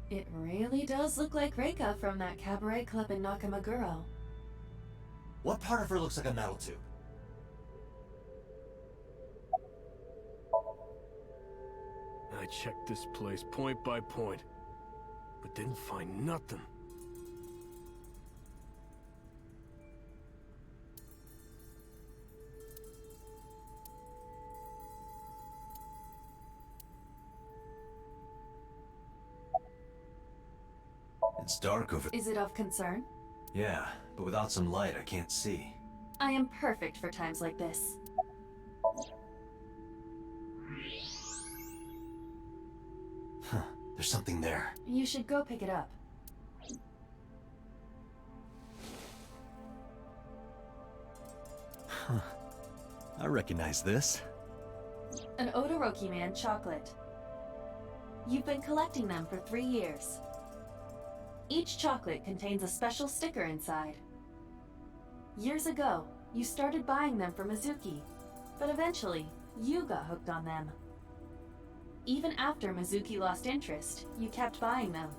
It really does look like Reika from that cabaret club in Nakamaguro. What part of her looks like a metal tube? I checked this place point by point, but didn't find nothing. It's dark over... Is it of concern? Yeah, but without some light, I can't see. I am perfect for times like this. Huh, there's something there. You should go pick it up. Huh. I recognize this. An Odoroki Man chocolate. You've been collecting them for 3 years. Each chocolate contains a special sticker inside. Years ago, you started buying them for Mizuki, but eventually, you got hooked on them. Even after Mizuki lost interest, you kept buying them.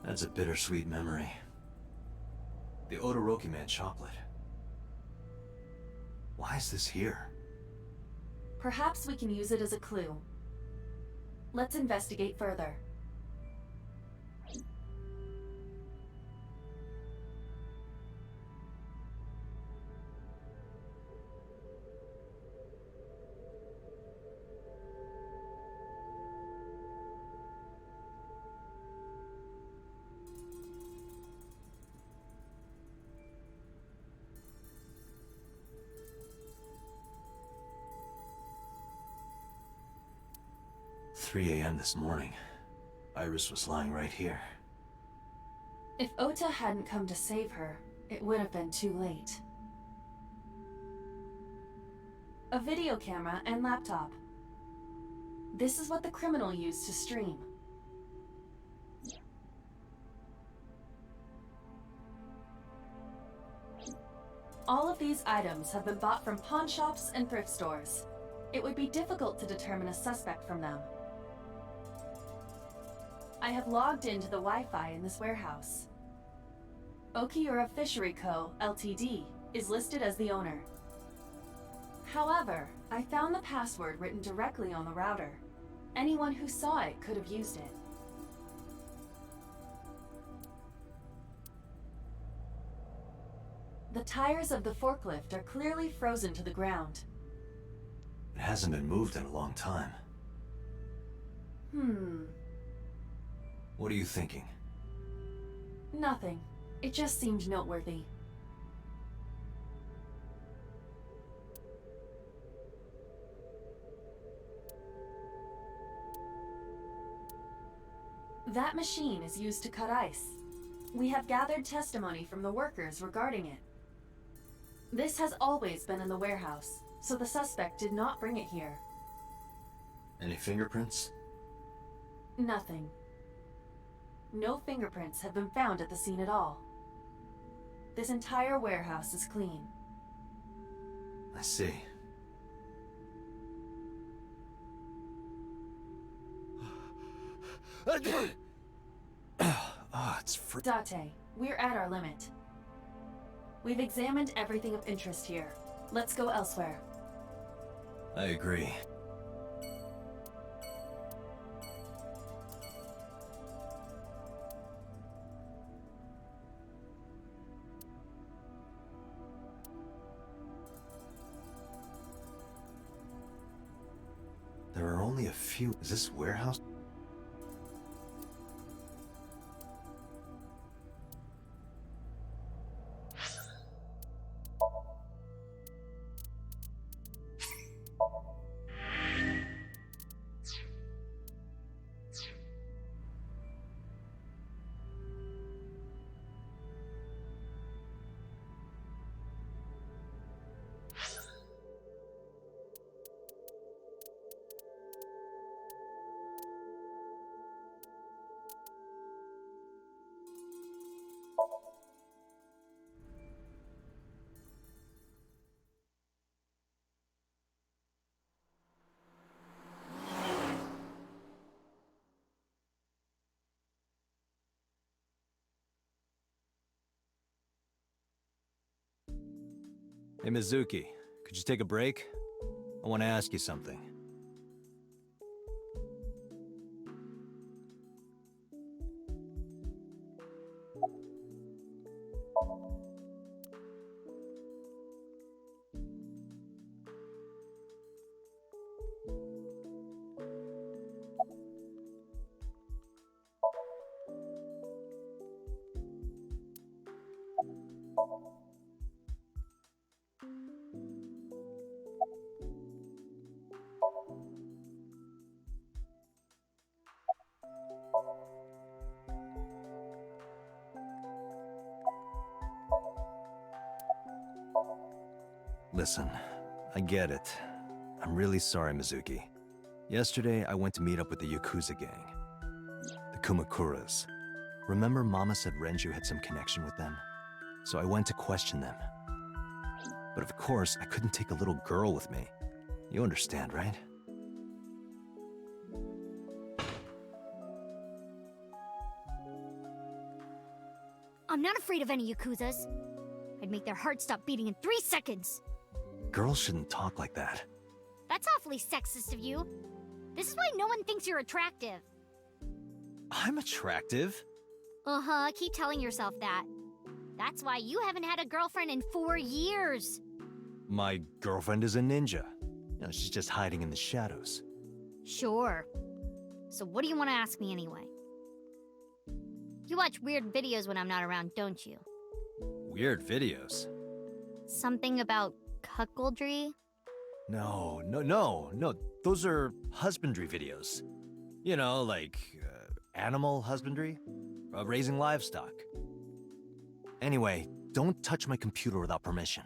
That's a bittersweet memory. The Odoroki Man chocolate. Why is this here? Perhaps we can use it as a clue. Let's investigate further. "3 a.m. this morning. Iris was lying right here." If Ota hadn't come to save her, it would have been too late. A video camera and laptop. This is what the criminal used to stream. All of these items have been bought from pawn shops and thrift stores. It would be difficult to determine a suspect from them. I have logged into the Wi-Fi in this warehouse. Okiura Fishery Co., Ltd. is listed as the owner. However, I found the password written directly on the router. Anyone who saw it could have used it. The tires of the forklift are clearly frozen to the ground. It hasn't been moved in a long time. What are you thinking? Nothing. It just seemed noteworthy. That machine is used to cut ice. We have gathered testimony from the workers regarding it. This has always been in the warehouse, so the suspect did not bring it here. Any fingerprints? Nothing. No fingerprints have been found at the scene at all. This entire warehouse is clean. I see. It's Date, we're at our limit. We've examined everything of interest here. Let's go elsewhere. I agree. There are only a few... Is this warehouse? Hey, Mizuki, could you take a break? I want to ask you something. Listen, I get it. I'm really sorry, Mizuki. Yesterday, I went to meet up with the Yakuza gang. The Kumakuras. Remember Mama said Renju had some connection with them? So I went to question them. But of course, I couldn't take a little girl with me. You understand, right? I'm not afraid of any Yakuzas. I'd make their hearts stop beating in 3 seconds. Girls shouldn't talk like that. That's awfully sexist of you. This is why no one thinks you're attractive. I'm attractive. Uh-huh, keep telling yourself that. That's why you haven't had a girlfriend in 4 years. My girlfriend is a ninja. You know, she's just hiding in the shadows. Sure. So what do you want to ask me anyway? You watch weird videos when I'm not around, don't you? Weird videos? Something about cuckoldry? No. Those are husbandry videos. You know, like animal husbandry, raising livestock. Anyway, don't touch my computer without permission.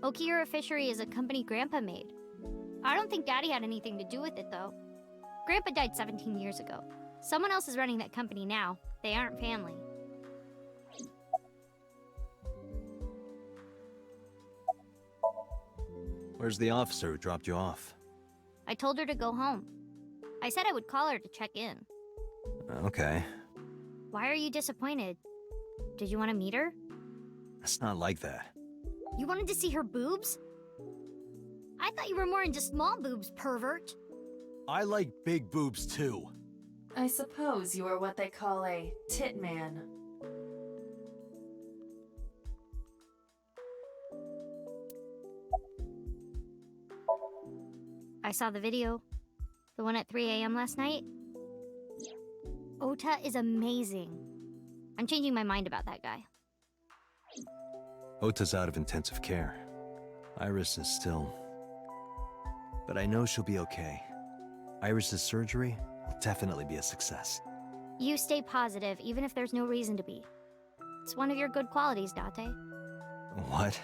Okira Fishery is a company Grandpa made. I don't think Daddy had anything to do with it, though. Grandpa died 17 years ago. Someone else is running that company now. They aren't family. Where's the officer who dropped you off? I told her to go home. I said I would call her to check in. Okay. Why are you disappointed? Did you want to meet her? It's not like that. You wanted to see her boobs? I thought you were more into small boobs, pervert. I like big boobs too. I suppose you are what they call a tit man. I saw the video. The one at 3 a.m. last night. Ota is amazing. I'm changing my mind about that guy. Ota's out of intensive care. Iris is still... But I know she'll be okay. Iris's surgery will definitely be a success. You stay positive, even if there's no reason to be. It's one of your good qualities, Date. What?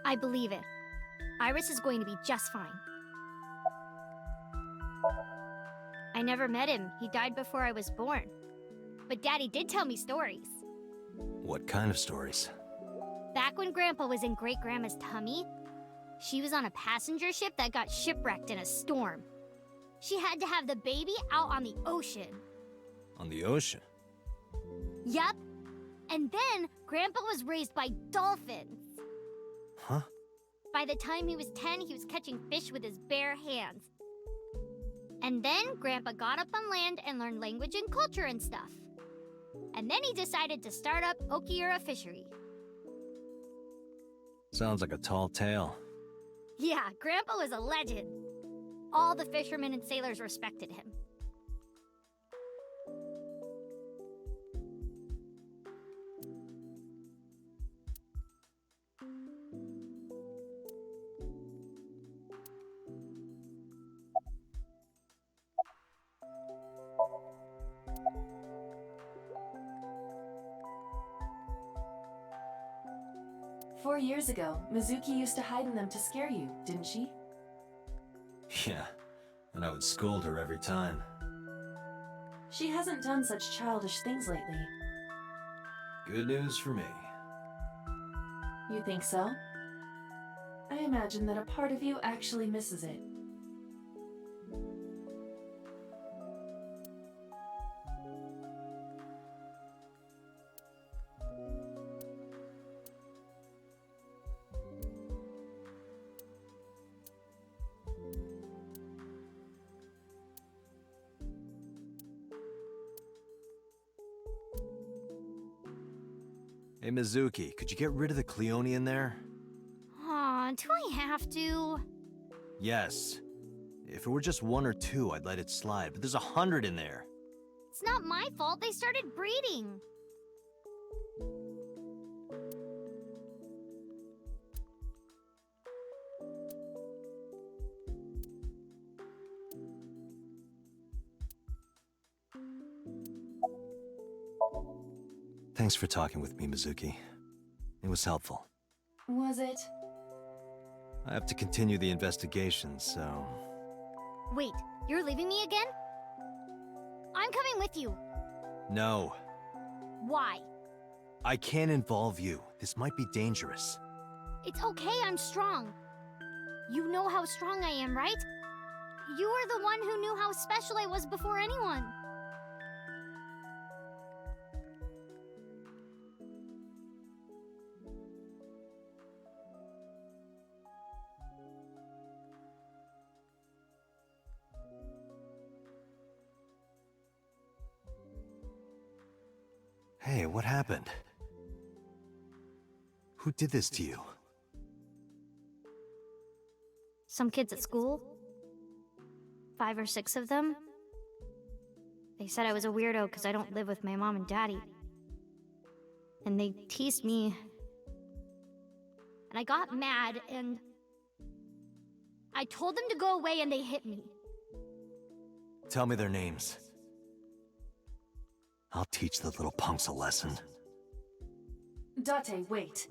I believe it. Iris is going to be just fine. I never met him. He died before I was born. But Daddy did tell me stories. What kind of stories? Back when Grandpa was in Great-Grandma's tummy, she was on a passenger ship that got shipwrecked in a storm. She had to have the baby out on the ocean. On the ocean? Yup. And then Grandpa was raised by dolphins. Huh? By the time he was 10, he was catching fish with his bare hands. And then Grandpa got up on land and learned language and culture and stuff. And then he decided to start up Okira Fishery. Sounds like a tall tale. Yeah, Grandpa was a legend. All the fishermen and sailors respected him. "4 years ago, Mizuki used to hide in them to scare you, didn't she? Yeah, and I would scold her every time. She hasn't done such childish things lately. Good news for me. You think so? I imagine that a part of you actually misses it. Hey, Mizuki, could you get rid of the Cleone in there? Aw, do I have to? Yes. If it were just 1 or 2, I'd let it slide, but there's 100 in there. It's not my fault they started breeding. Thanks for talking with me, Mizuki. It was helpful. Was it? I have to continue the investigation, so... Wait, you're leaving me again? I'm coming with you. No, Why? I can't involve you. This might be dangerous. It's okay, I'm strong. You know how strong I am, right? You were the one who knew how special I was before anyone. Hey, what happened? Who did this to you? Some kids at school. 5 or 6 of them. They said I was a weirdo because I don't live with my mom and daddy. And they teased me. And I got mad and... I told them to go away and they hit me. Tell me their names. I'll teach the little punks a lesson. Date, wait.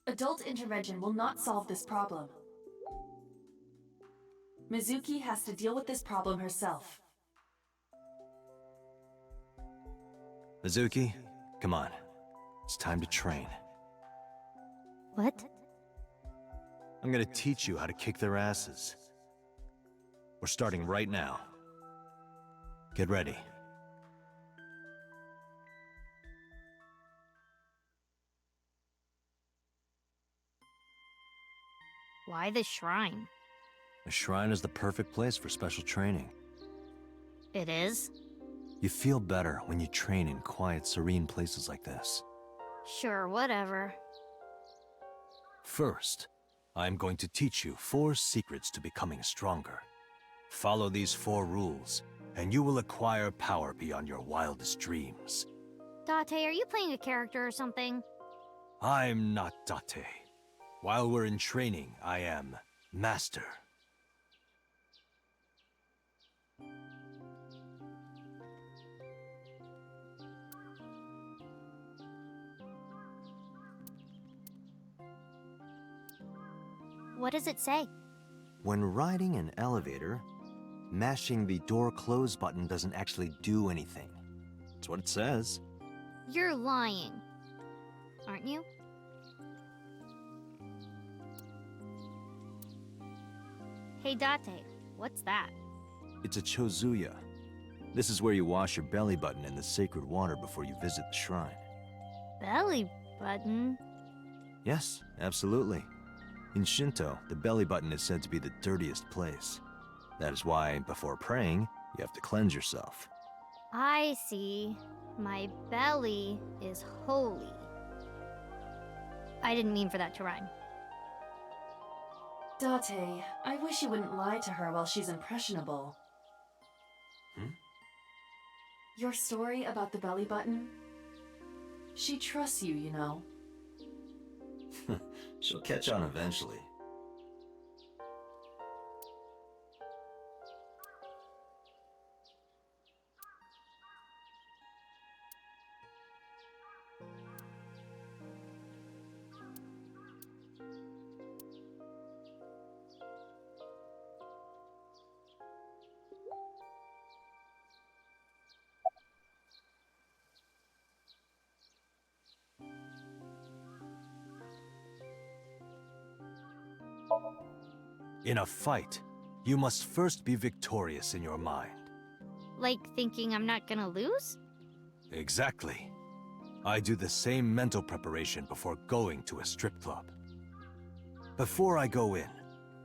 Adult intervention will not solve this problem. Mizuki has to deal with this problem herself. Mizuki, come on. It's time to train. What? I'm gonna teach you how to kick their asses. We're starting right now. Get ready. Why the shrine? The shrine is the perfect place for special training. It is? You feel better when you train in quiet, serene places like this. Sure, whatever. First, I'm going to teach you 4 secrets to becoming stronger. Follow these 4 rules, and you will acquire power beyond your wildest dreams. Date, are you playing a character or something? I'm not Date. While we're in training, I am Master. What does it say? When riding an elevator, mashing the door close button doesn't actually do anything. That's what it says. You're lying. Aren't you? Hey Date, what's that? It's a chozuya. This is where you wash your belly button in the sacred water before you visit the shrine. Belly button? Yes, absolutely. In Shinto, the belly button is said to be the dirtiest place. That is why, before praying, you have to cleanse yourself. I see. My belly is holy. I didn't mean for that to rhyme. Date, I wish you wouldn't lie to her while she's impressionable. Your story about the belly button? She trusts you, you know. She'll catch on eventually. In a fight, you must first be victorious in your mind. Like thinking I'm not gonna lose? Exactly. I do the same mental preparation before going to a strip club. Before I go in,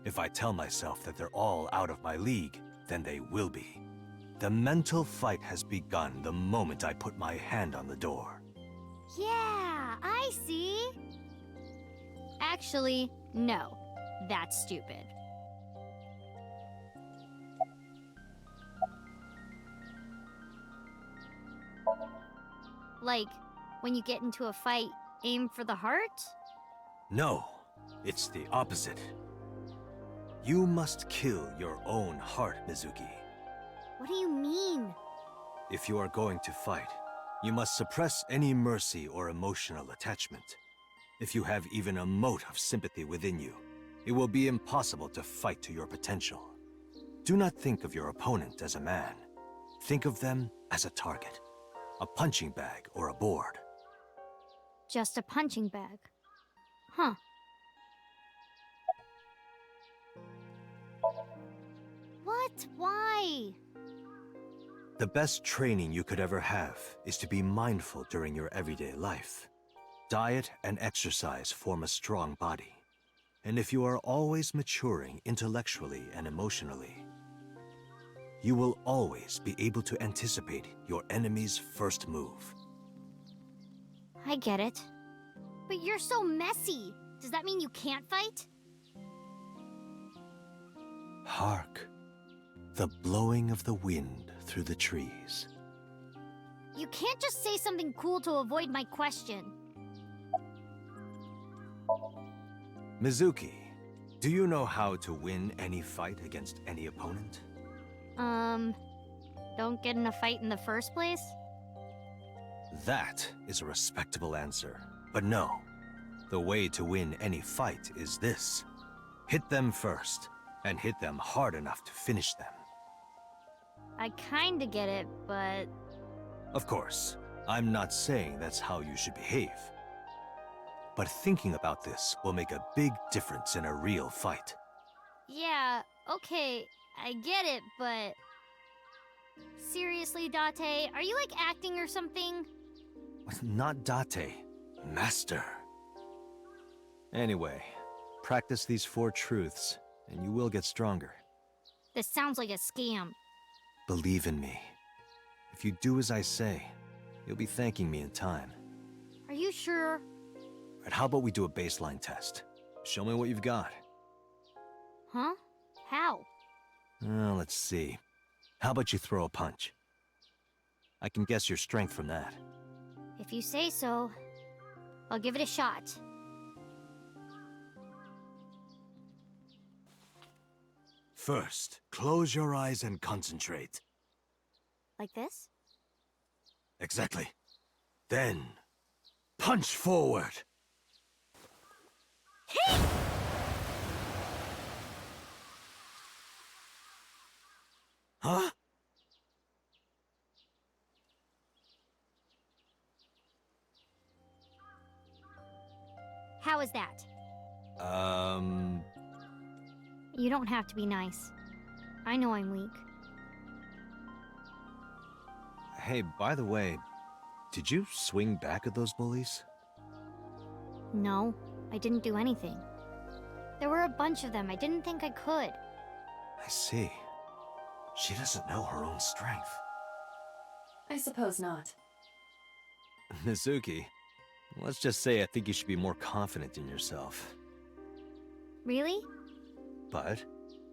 if I tell myself that they're all out of my league, then they will be. The mental fight has begun the moment I put my hand on the door. Yeah, I see. Actually, no. That's stupid. Like, when you get into a fight, aim for the heart? No, it's the opposite. You must kill your own heart, Mizuki. What do you mean? If you are going to fight, you must suppress any mercy or emotional attachment. If you have even a mote of sympathy within you, it will be impossible to fight to your potential. Do not think of your opponent as a man. Think of them as a target, a punching bag or a board. Just a punching bag. Huh. What? Why? The best training you could ever have is to be mindful during your everyday life. Diet and exercise form a strong body. And if you are always maturing intellectually and emotionally, you will always be able to anticipate your enemy's first move. I get it. But you're so messy. Does that mean you can't fight? Hark, the blowing of the wind through the trees. You can't just say something cool to avoid my question. Mizuki, do you know how to win any fight against any opponent? Don't get in a fight in the first place? That is a respectable answer. But no, the way to win any fight is this. Hit them first, and hit them hard enough to finish them. I kinda get it, but... Of course, I'm not saying that's how you should behave. But thinking about this will make a big difference in a real fight. Yeah, okay, I get it, but... Seriously, Date, are you like acting or something? Not Date, Master. Anyway, practice these 4 truths, and you will get stronger. This sounds like a scam. Believe in me. If you do as I say, you'll be thanking me in time. Are you sure? Right, how about we do a baseline test? Show me what you've got. Huh? How? Let's see. How about you throw a punch? I can guess your strength from that. If you say so, I'll give it a shot. First, close your eyes and concentrate. Like this? Exactly. Then, punch forward. Huh? How is that? You don't have to be nice. I know I'm weak. Hey, by the way, did you swing back at those bullies? No, I didn't do anything. There were a bunch of them. I didn't think I could. I see. She doesn't know her own strength. I suppose not. Mizuki, let's just say I think you should be more confident in yourself. Really? But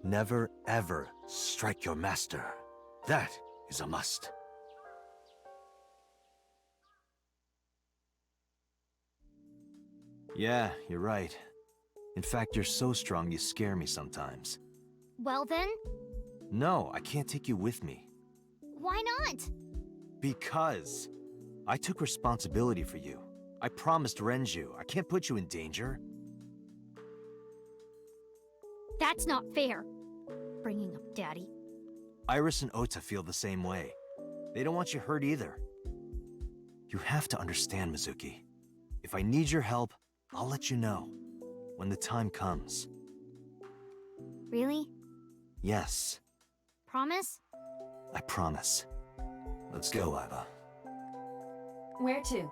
never ever strike your master. That is a must. Yeah, you're right. In fact, you're so strong you scare me sometimes. Well then, No, I can't take you with me. why not? Because I took responsibility for you. I promised Renju. I can't put you in danger. That's not fair. Bringing up Daddy. Iris and Ota feel the same way. They don't want you hurt either. You have to understand, Mizuki. If I need your help, I'll let you know when the time comes. Really? Yes, Promise? I promise. Let's go, Iva. Where to?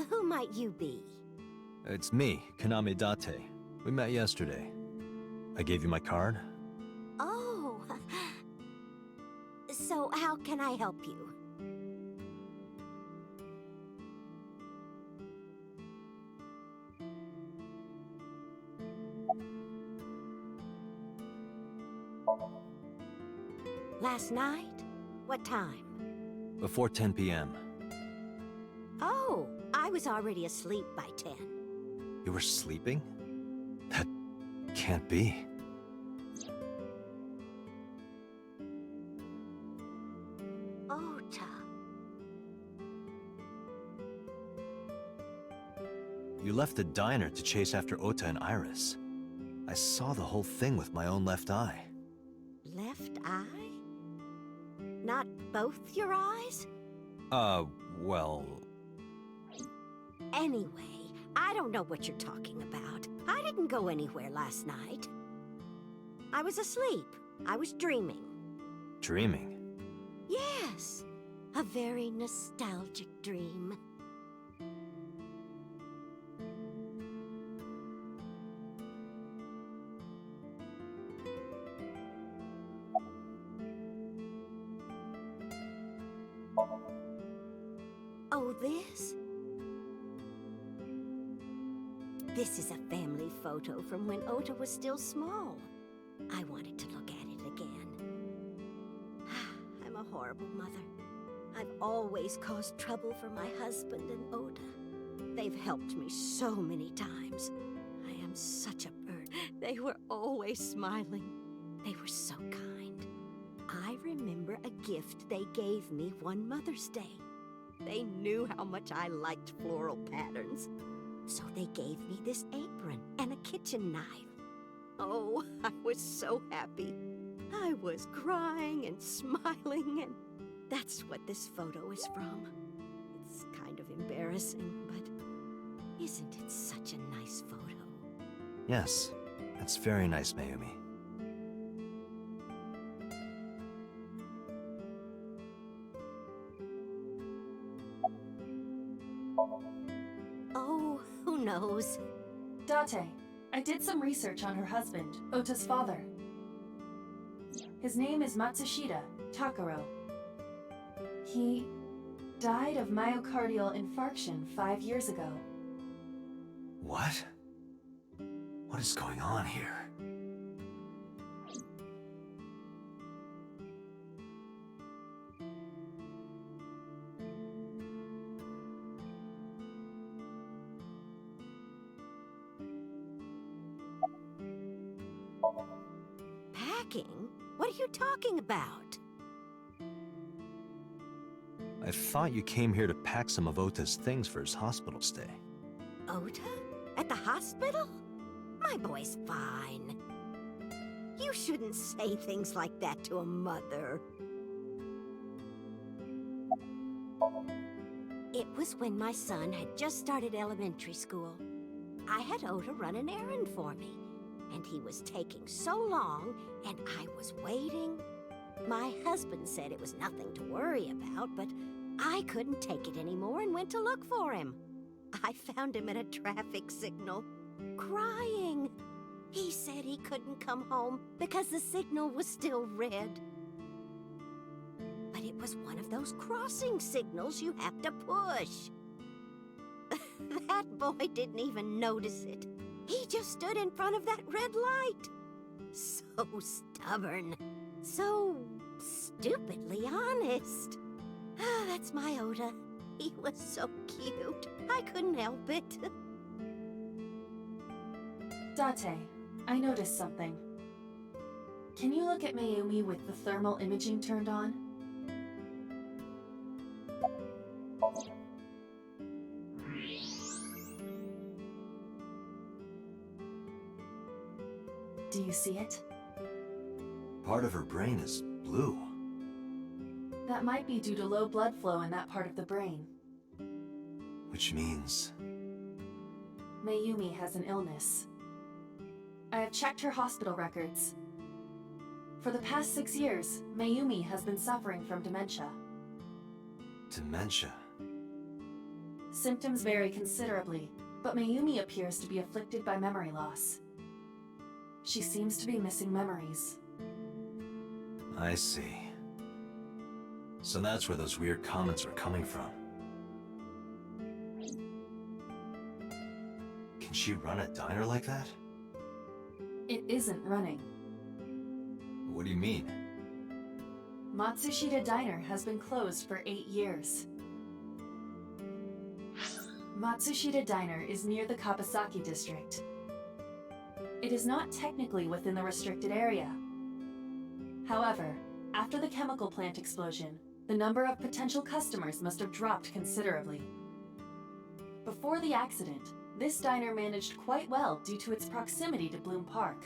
Who might you be? It's me, Kaname Date. We met yesterday. I gave you my card? Oh. So how can I help you? Last night? What time? Before 10 p.m. Oh, I was already asleep by 10. You were sleeping? That can't be. Ota. You left the diner to chase after Ota and Iris. I saw the whole thing with my own left eye. Left eye? Not both your eyes? Well... Anyway, I don't know what you're talking about. I didn't go anywhere last night. I was asleep. I was dreaming. Dreaming? Yes, a very nostalgic dream. Oh, this? This is a family photo from when Ota was still small. I wanted to look at it again. I'm a horrible mother. I've always caused trouble for my husband and Ota. They've helped me so many times. I am such a bird. They were always smiling. They were so kind. I remember a gift they gave me one Mother's Day. They knew how much I liked floral patterns. So they gave me this apron and a kitchen knife. Oh, I was so happy. I was crying and smiling, and that's what this photo is from. It's kind of embarrassing, but isn't it such a nice photo? Yes, it's very nice, Mayumi. Oh, who knows? Date, I did some research on her husband, Ota's father. His name is Matsushita Takaro. He died of myocardial infarction 5 years ago. What? What is going on here? Packing? What are you talking about? I thought you came here to pack some of Ota's things for his hospital stay. Ota? At the hospital? My boy's fine. You shouldn't say things like that to a mother. It was when my son had just started elementary school. I had Oda run an errand for me, and he was taking so long, and I was waiting. My husband said it was nothing to worry about, but I couldn't take it anymore and went to look for him. I found him at a traffic signal, crying. He said he couldn't come home because the signal was still red. But it was one of those crossing signals you have to push. That boy didn't even notice it. He just stood in front of that red light. So stubborn. So stupidly honest. Ah, that's my Oda. He was so cute. I couldn't help it. Date, I noticed something. Can you look at Mayumi with the thermal imaging turned on? Do you see it? Part of her brain is blue. That might be due to low blood flow in that part of the brain. Which means... Mayumi has an illness. I have checked her hospital records. For the past 6 years, Mayumi has been suffering from dementia. dementia. Symptoms vary considerably, but Mayumi appears to be afflicted by memory loss. She seems to be missing memories. I see. So that's where those weird comments are coming from. Can she run a diner like that? It isn't running. What do you mean? Matsushita Diner has been closed for 8 years. Matsushita Diner is near the Kapasaki district. It is not technically within the restricted area. However, after the chemical plant explosion, the number of potential customers must have dropped considerably. Before the accident, this diner managed quite well due to its proximity to Bloom Park.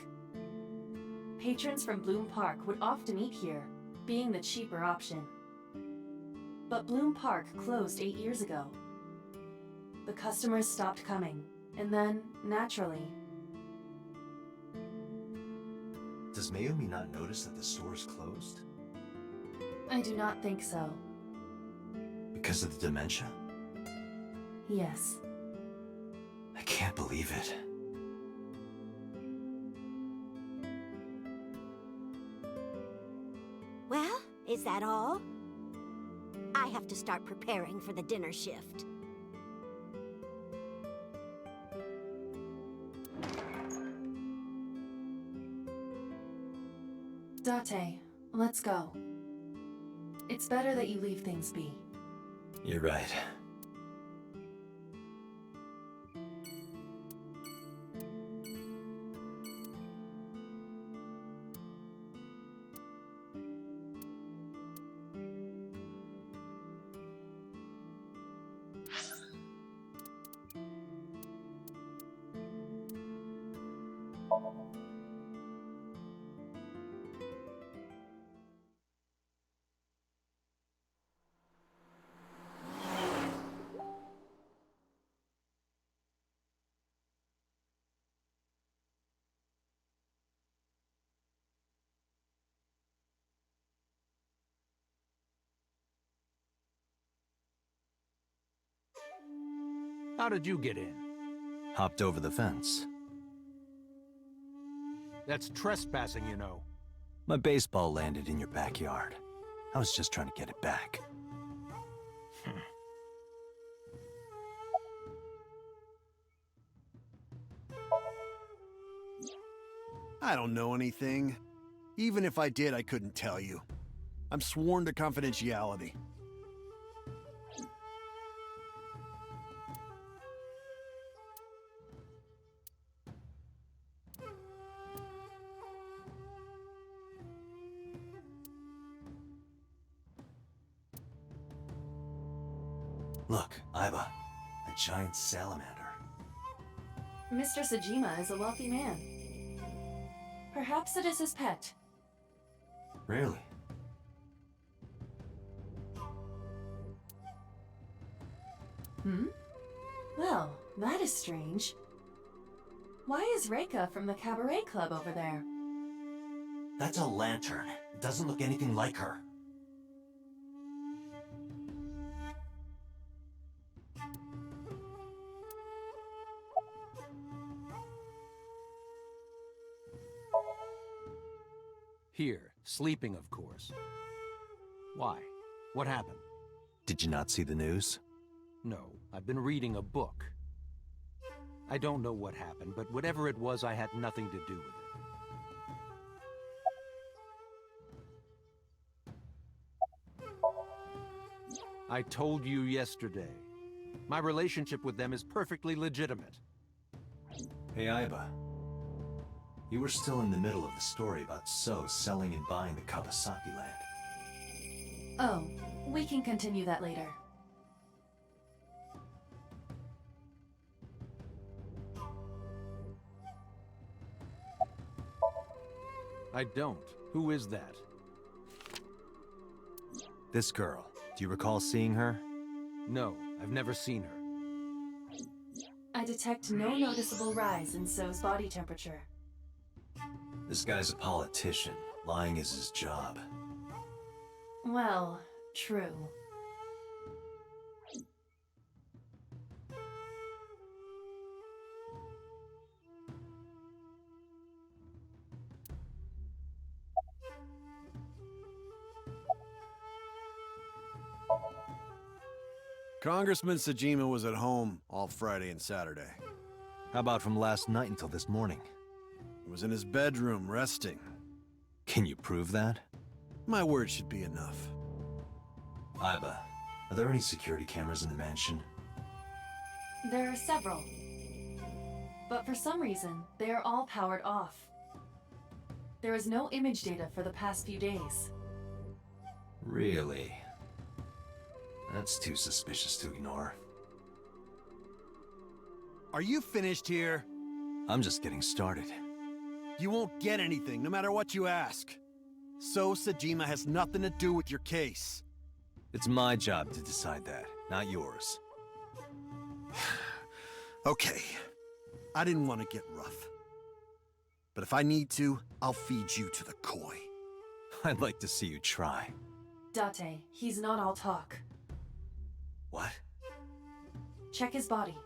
Patrons from Bloom Park would often eat here, being the cheaper option. But Bloom Park closed 8 years ago. The customers stopped coming, and then, naturally... Does Mayumi not notice that the store is closed? I do not think so. Because of the dementia? Yes. I can't believe it. Well, is that all? I have to start preparing for the dinner shift. Date, let's go. It's better that you leave things be. You're right. How did you get in? Hopped over the fence. That's trespassing, you know. My baseball landed in your backyard. I was just trying to get it back. I don't know anything. Even if I did, I couldn't tell you. I'm sworn to confidentiality. Look, Iba, a giant salamander. Mr. Sajima is a wealthy man. Perhaps it is his pet. Really? Hmm? Well, that is strange. Why is Reika from the Cabaret Club over there? That's a lantern. It doesn't look anything like her. Here, sleeping, of course. Why? What happened? Did you not see the news? No, I've been reading a book. I don't know what happened, but whatever it was, I had nothing to do with it. I told you yesterday. My relationship with them is perfectly legitimate. Hey, Aiba. You were still in the middle of the story about So selling and buying the Kawasaki land. Oh, we can continue that later. I don't. Who is that? This girl. Do you recall seeing her? No, I've never seen her. I detect no noticeable rise in So's body temperature. This guy's a politician. Lying is his job. Well, true. Congressman Sajima was at home all Friday and Saturday. How about from last night until this morning? He was in his bedroom, resting. Can you prove that? My word should be enough. Aiba, are there any security cameras in the mansion? There are several. But for some reason, they are all powered off. There is no image data for the past few days. Really? That's too suspicious to ignore. Are you finished here? I'm just getting started. You won't get anything, no matter what you ask. So Sajima has nothing to do with your case. It's my job to decide that, not yours. Okay. I didn't want to get rough. But if I need to, I'll feed you to the koi. I'd like to see you try. Date, he's not all talk. What? Check his body.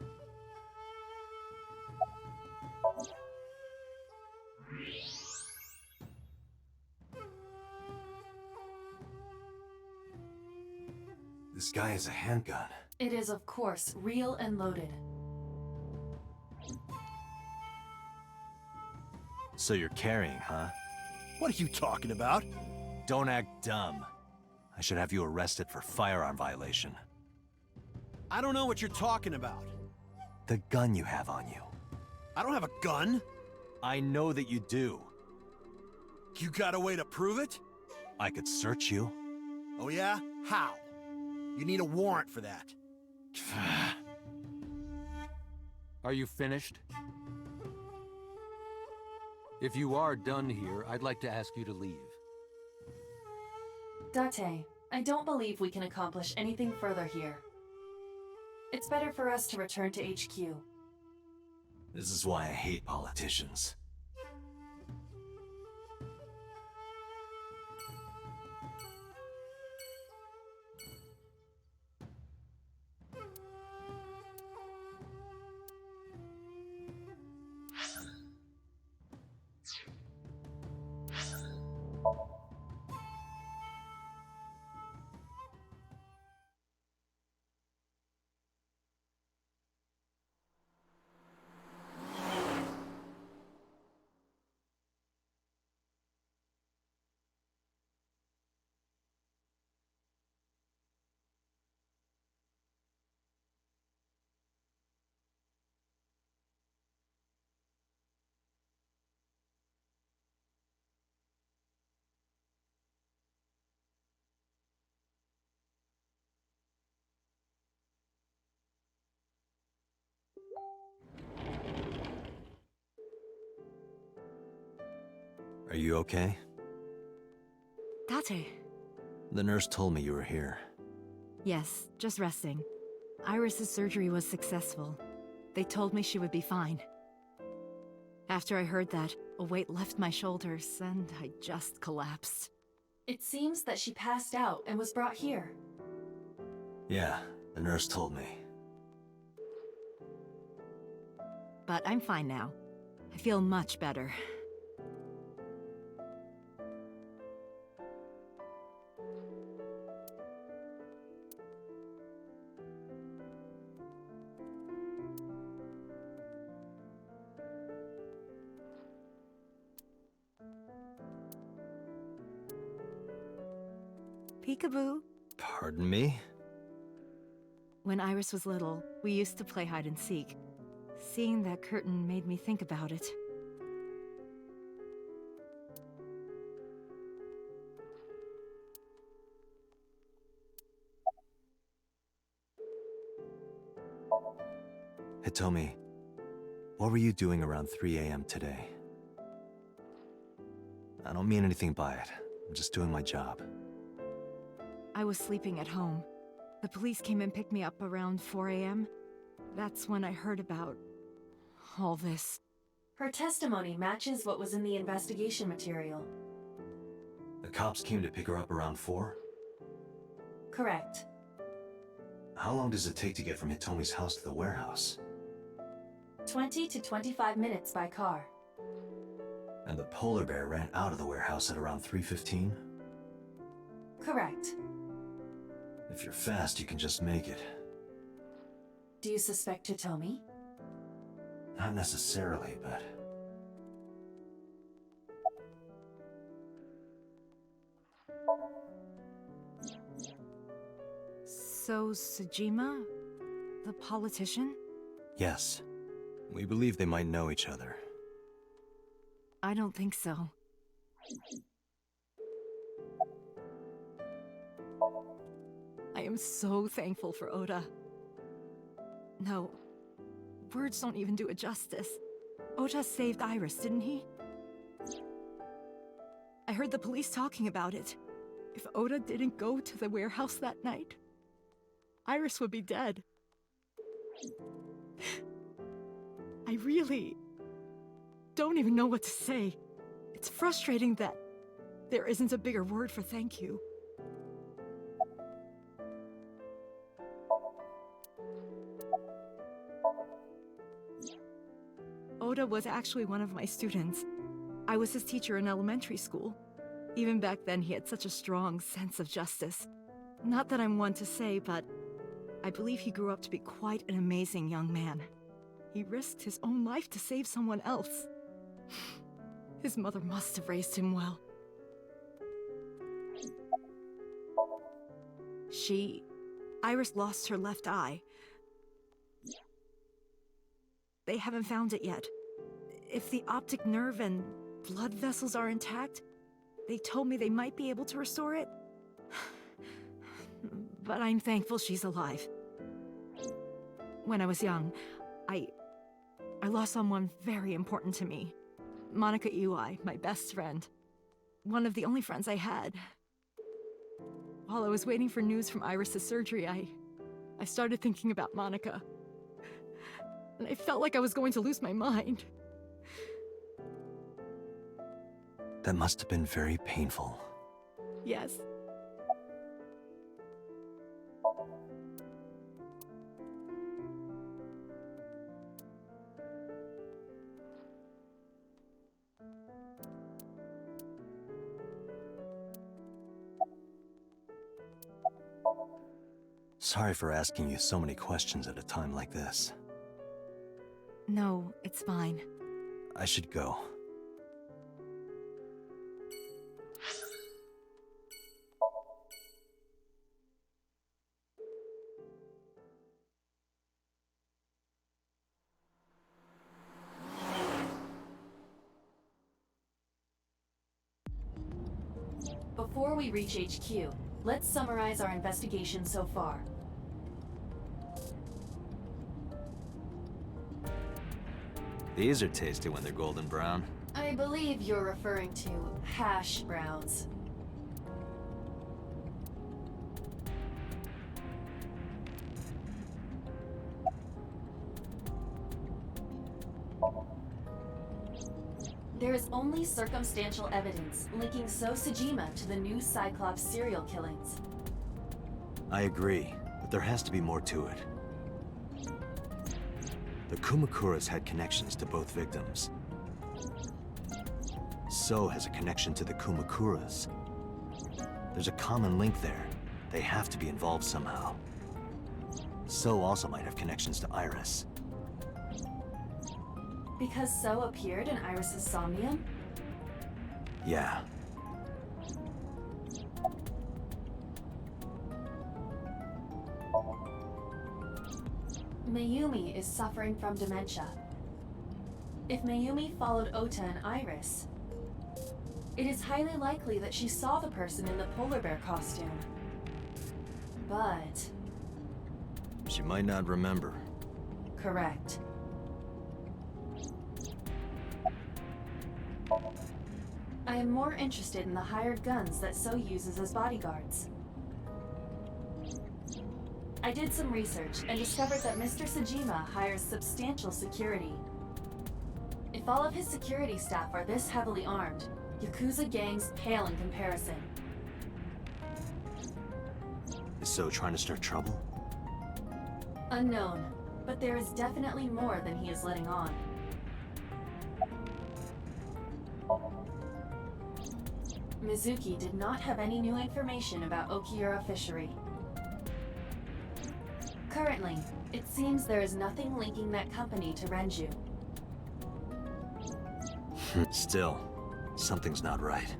This guy has a handgun. It is, of course, real and loaded. So you're carrying, huh? What are you talking about? Don't act dumb. I should have you arrested for firearm violation. I don't know what you're talking about. The gun you have on you. I don't have a gun. I know that you do. You got a way to prove it? I could search you. Oh yeah? How? You need a warrant for that. Are you finished? If you are done here, I'd like to ask you to leave. Date, I don't believe we can accomplish anything further here. It's better for us to return to HQ. This is why I hate politicians. Are you okay? Tate. The nurse told me you were here. Yes, just resting. Iris's surgery was successful. They told me she would be fine. After I heard that, a weight left my shoulders, and I just collapsed. It seems that she passed out and was brought here. Yeah, the nurse told me. But I'm fine now. I feel much better. Peekaboo. Pardon me? When Iris was little, we used to play hide and seek. Seeing that curtain made me think about it. Hitomi, what were you doing around 3 a.m. today? I don't mean anything by it. I'm just doing my job. I was sleeping at home. The police came and picked me up around 4 a.m. That's when I heard about all this. Her testimony matches what was in the investigation material. The cops came to pick her up around 4? Correct. How long does it take to get from Hitomi's house to the warehouse? 20 to 25 minutes by car. And the polar bear ran out of the warehouse at around 3:15? Correct. If you're fast, you can just make it. Do you suspect Hitomi? Not necessarily, but... So, Sejima? The politician? Yes. We believe they might know each other. I don't think so. I am so thankful for Oda. No, words don't even do it justice. Oda saved Iris, didn't he? I heard the police talking about it. If Oda didn't go to the warehouse that night, Iris would be dead. I really don't even know what to say. It's frustrating that there isn't a bigger word for thank you. Oda was actually one of my students. I was his teacher in elementary school. Even back then, he had such a strong sense of justice. Not that I'm one to say, but I believe he grew up to be quite an amazing young man. He risked his own life to save someone else. His mother must have raised him well. Iris lost her left eye. They haven't found it yet. If the optic nerve and blood vessels are intact, they told me they might be able to restore it. But I'm thankful she's alive. When I was young, I lost someone very important to me. Monica Iwai, my best friend. One of the only friends I had. While I was waiting for news from Iris's surgery, I started thinking about Monica. And I felt like I was going to lose my mind. That must have been very painful. Yes. Sorry for asking you so many questions at a time like this. No, it's fine. I should go. Before we reach HQ, let's summarize our investigation so far. These are tasty when they're golden brown. I believe you're referring to hash browns. There is only circumstantial evidence linking So Sejima to the new Cyclops serial killings. I agree, but there has to be more to it. The Kumakuras had connections to both victims. So has a connection to the Kumakuras. There's a common link there. They have to be involved somehow. So also might have connections to Iris. Because So appeared in Iris's Somnium? Yeah. Mayumi is suffering from dementia. If Mayumi followed Ota and Iris, it is highly likely that she saw the person in the polar bear costume. But... She might not remember. correct. I am more interested in the hired guns that So uses as bodyguards. I did some research and discovered that Mr. Sejima hires substantial security. If all of his security staff are this heavily armed, Yakuza gangs pale in comparison. Is So trying to start trouble? Unknown, but there is definitely more than he is letting on. Mizuki did not have any new information about Okiura Fishery. Currently, it seems there is nothing linking that company to Renju. Still, something's not right.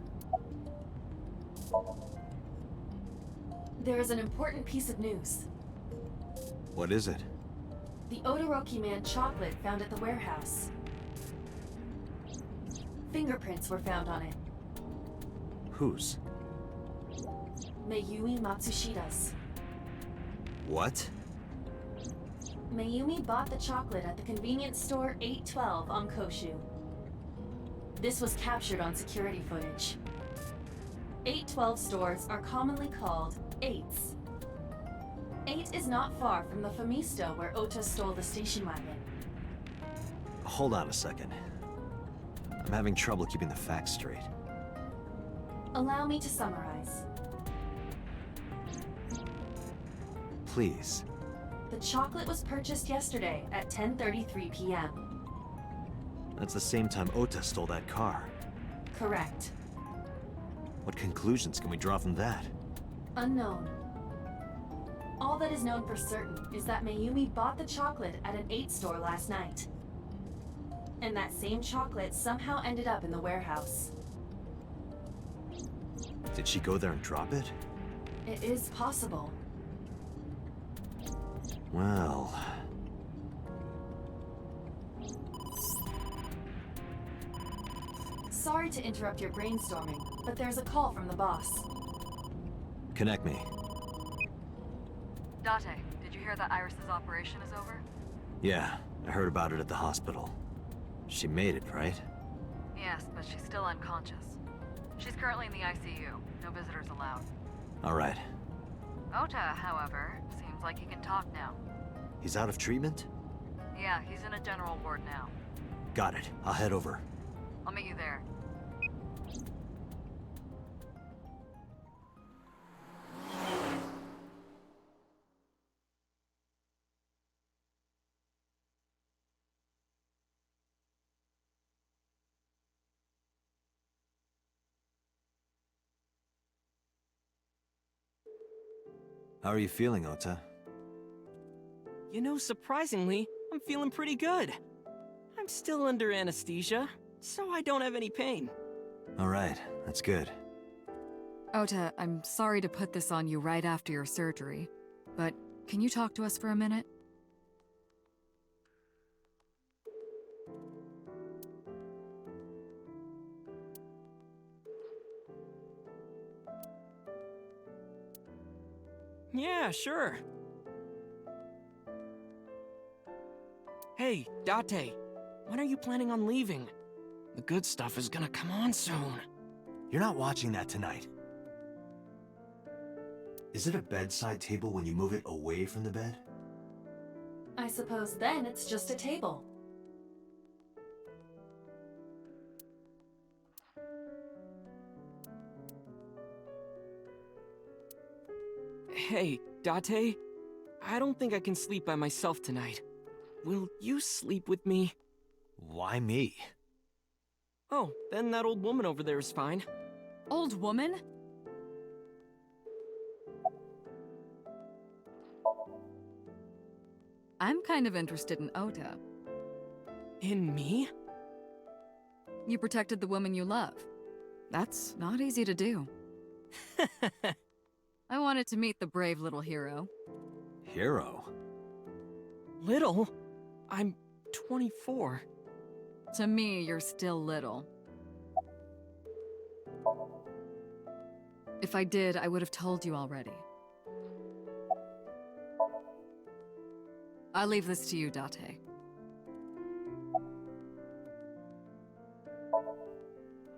There is an important piece of news. What is it? The Odoroki Man chocolate found at the warehouse. Fingerprints were found on it. Whose? Mayumi Matsushida's. What? Mayumi bought the chocolate at the convenience store 812 on Koshu. This was captured on security footage. 812 stores are commonly called 8s. 8 is not far from the Famisto where Ota stole the station wagon. Hold on a second. I'm having trouble keeping the facts straight. Allow me to summarize. Please. The chocolate was purchased yesterday at 10:33 p.m. That's the same time Ota stole that car. Correct. What conclusions can we draw from that? Unknown. All that is known for certain is that Mayumi bought the chocolate at an 8 store last night. And that same chocolate somehow ended up in the warehouse. Did she go there and drop it? It is possible. Well... Sorry to interrupt your brainstorming, but there's a call from the boss. Connect me. Date, did you hear that Iris's operation is over? Yeah, I heard about it at the hospital. She made it, right? Yes, but she's still unconscious. She's currently in the ICU. No visitors allowed. Alright. Ota, however, seems like he can talk now. He's out of treatment? Yeah, he's in a general ward now. Got it. I'll head over. I'll meet you there. How are you feeling, Ota? You know, surprisingly, I'm feeling pretty good. I'm still under anesthesia, so I don't have any pain. Alright, that's good. Ota, I'm sorry to put this on you right after your surgery, but can you talk to us for a minute? Yeah, sure. Hey, Date, when are you planning on leaving? The good stuff is gonna come on soon. You're not watching that tonight. Is it a bedside table when you move it away from the bed? I suppose then it's just a table. Hey, Date, I don't think I can sleep by myself tonight. Will you sleep with me? Why me? Oh, then that old woman over there is fine. Old woman? I'm kind of interested in Ota. In me? You protected the woman you love. That's not easy to do. I wanted to meet the brave little hero. Hero? Little? I'm 24. To me, you're still little. If I did, I would have told you already. I'll leave this to you, Date.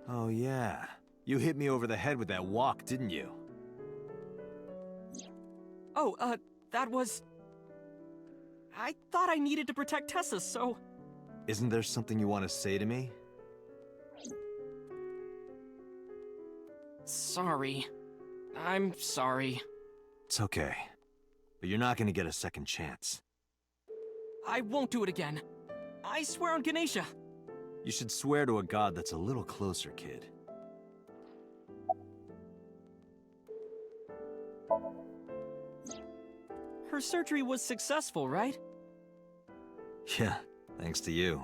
Oh yeah. You hit me over the head with that walk, didn't you? Oh, that was... I thought I needed to protect Tessa, so... Isn't there something you want to say to me? Sorry. I'm sorry. It's okay. But you're not gonna get a second chance. I won't do it again. I swear on Ganesha. You should swear to a god that's a little closer, kid. Her surgery was successful, right? Yeah, thanks to you.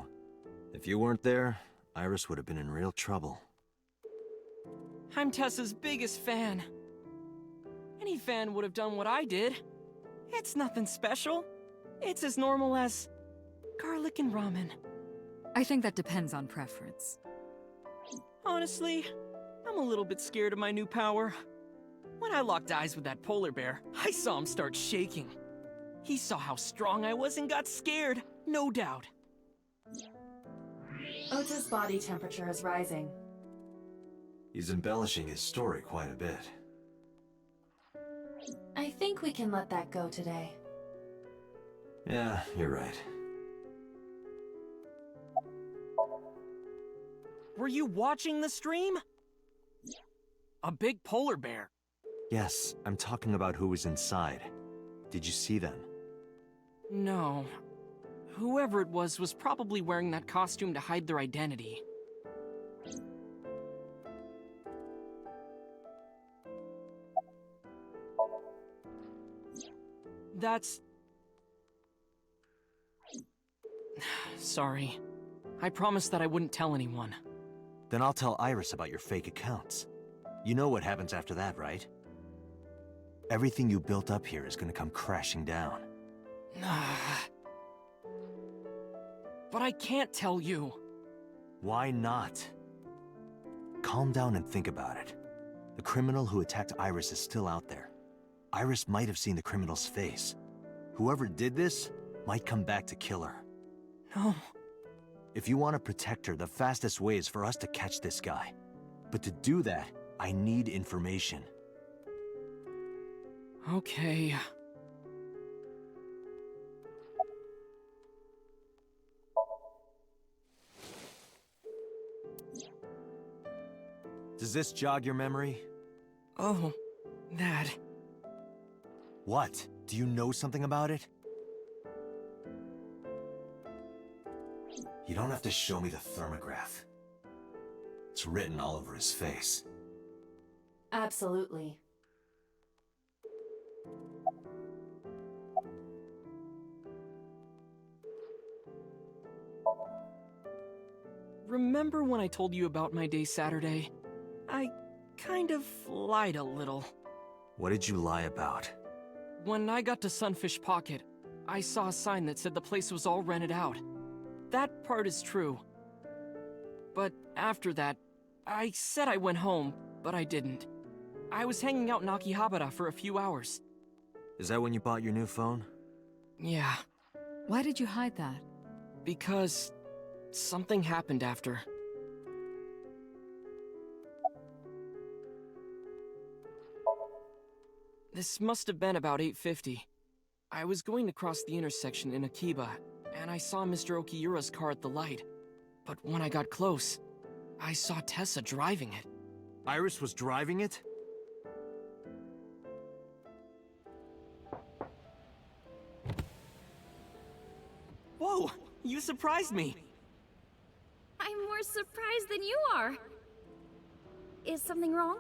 If you weren't there, Iris would have been in real trouble. I'm Tessa's biggest fan. Any fan would have done what I did. It's nothing special. It's as normal as garlic and ramen. I think that depends on preference. Honestly, I'm a little bit scared of my new power. When I locked eyes with that polar bear, I saw him start shaking. He saw how strong I was and got scared, no doubt. Ota's body temperature is rising. He's embellishing his story quite a bit. I think we can let that go today. Yeah, you're right. Were you watching the stream? A big polar bear. Yes, I'm talking about who was inside. Did you see them? No. Whoever it was probably wearing that costume to hide their identity. That's... Sorry. I promised that I wouldn't tell anyone. Then I'll tell Iris about your fake accounts. You know what happens after that, right? Everything you built up here is gonna come crashing down. But I can't tell you. Why not? Calm down and think about it. The criminal who attacked Iris is still out there. Iris might have seen the criminal's face. Whoever did this might come back to kill her. No. If you want to protect her, the fastest way is for us to catch this guy. But to do that, I need information. Okay. Does this jog your memory? Oh, that. What? Do you know something about it? You don't have to show me the thermograph. It's written all over his face. Absolutely. Remember when I told you about my day Saturday? I kind of lied a little. What did you lie about? When I got to Sunfish Pocket, I saw a sign that said the place was all rented out. That part is true. But after that, I said I went home, but I didn't. I was hanging out in Akihabara for a few hours. Is that when you bought your new phone? Yeah, Why did you hide that? because something happened after. This must have been about 8:50. I was going to cross the intersection in Akiba, and I saw Mr. Okiura's car at the light. But when I got close, I saw Tessa driving it. Iris was driving it? You surprised me. I'm more surprised than you are. Is something wrong?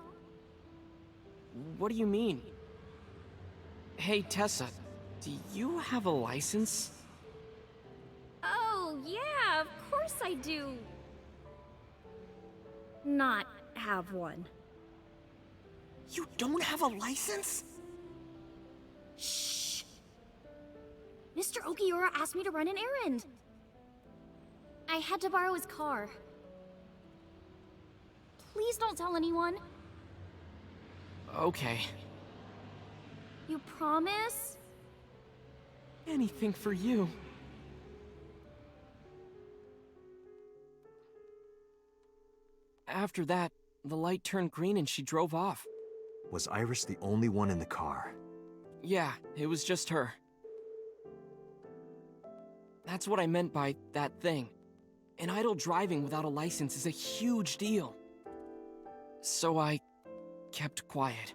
What do you mean? Hey, Tessa, do you have a license? Oh, yeah, of course I do. Not have one. You don't have a license? Shh. Mr. Okiura asked me to run an errand. I had to borrow his car. Please don't tell anyone. Okay. You promise? Anything for you. After that, the light turned green and she drove off. Was Iris the only one in the car? Yeah, it was just her. That's what I meant by that thing. An idle driving without a license is a huge deal. So I kept quiet.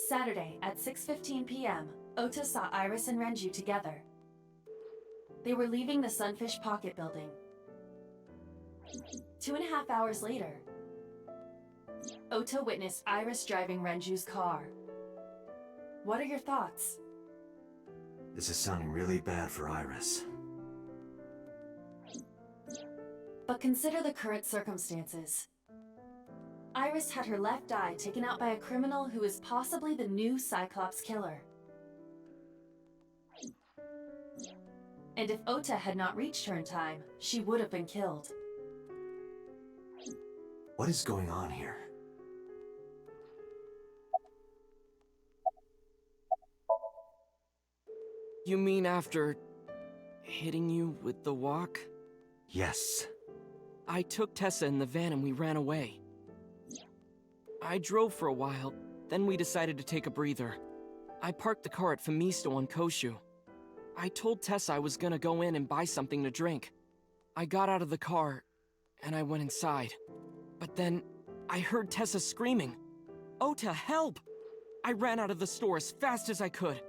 Saturday at 6:15 p.m., Ota saw Iris and Renju together. They were leaving the Sunfish Pocket building. 2.5 hours later, Ota witnessed Iris driving Renju's car. What are your thoughts? This is sounding really bad for Iris. But consider the current circumstances. Iris had her left eye taken out by a criminal who is possibly the new Cyclops killer. And if Ota had not reached her in time, she would have been killed. What is going on here? You mean after hitting you with the walk? Yes. I took Tessa in the van and we ran away. I drove for a while, then we decided to take a breather. I parked the car at Famisto on Koshu. I told Tessa I was gonna go in and buy something to drink. I got out of the car, and I went inside. But then, I heard Tessa screaming, "Ota, help!" I ran out of the store as fast as I could,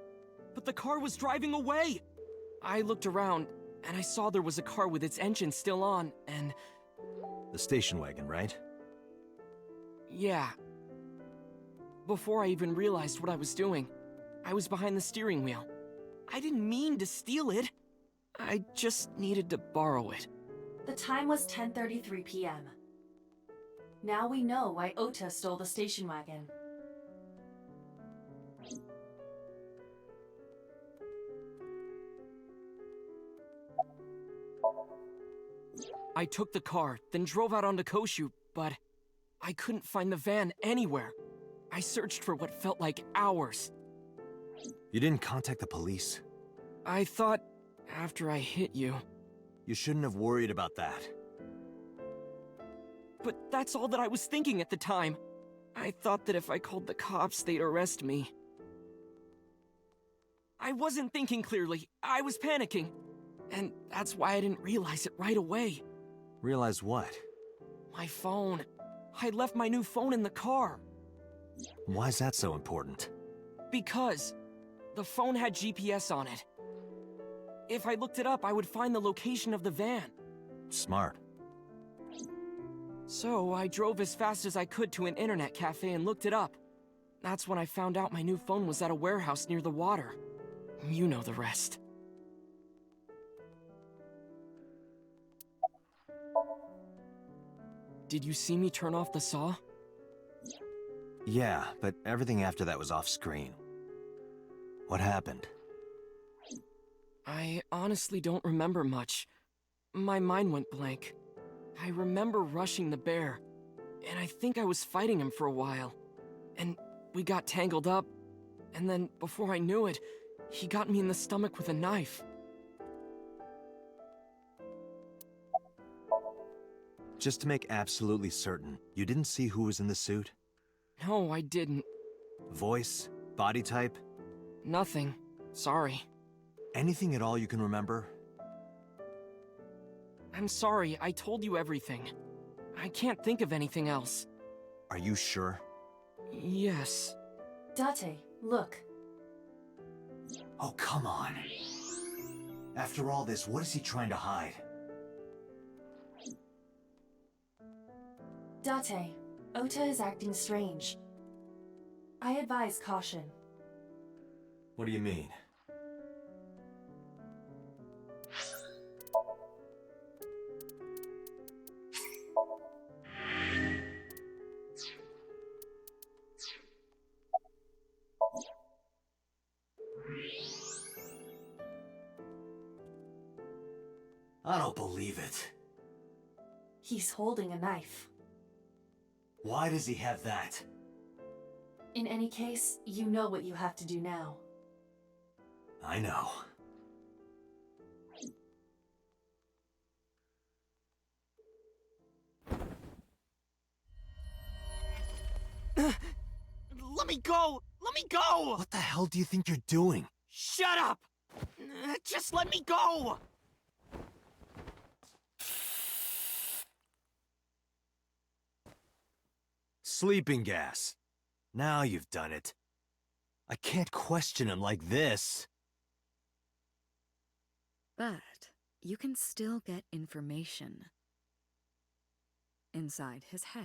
but the car was driving away! I looked around, and I saw there was a car with its engine still on, and... The station wagon, right? yeah. Before I even realized what I was doing, I was behind the steering wheel. I didn't mean to steal it. I just needed to borrow it. The time was 10:33 p.m. Now we know why Ota stole the station wagon. I took the car, then drove out onto Koshu, but I couldn't find the van anywhere. I searched for what felt like hours. You didn't contact the police? I thought, after I hit you... You shouldn't have worried about that. But that's all that I was thinking at the time. I thought that if I called the cops, they'd arrest me. I wasn't thinking clearly. I was panicking. And that's why I didn't realize it right away. Realize what? My phone. I left my new phone in the car. Why is that so important? Because the phone had GPS on it. If I looked it up, I would find the location of the van. Smart. So I drove as fast as I could to an internet cafe and looked it up. That's when I found out my new phone was at a warehouse near the water. You know the rest. Did you see me turn off the saw? Yeah, but everything after that was off screen. What happened? I honestly don't remember much. My mind went blank. I remember rushing the bear, and I think I was fighting him for a while. And we got tangled up, and then before I knew it, he got me in the stomach with a knife. Just to make absolutely certain, you didn't see who was in the suit? No, I didn't. Voice? Body type? Nothing. Sorry. Anything at all you can remember? I'm sorry, I told you everything. I can't think of anything else. Are you sure? Yes. Date, look. Oh, come on. After all this, what is he trying to hide? Date, Ota is acting strange. I advise caution. What do you mean? I don't believe it. He's holding a knife. Why does he have that? In any case, you know what you have to do now. I know. Let me go! Let me go! What the hell do you think you're doing? Shut up! Just let me go! Sleeping gas. Now you've done it. I can't question him like this. But you can still get information inside his head.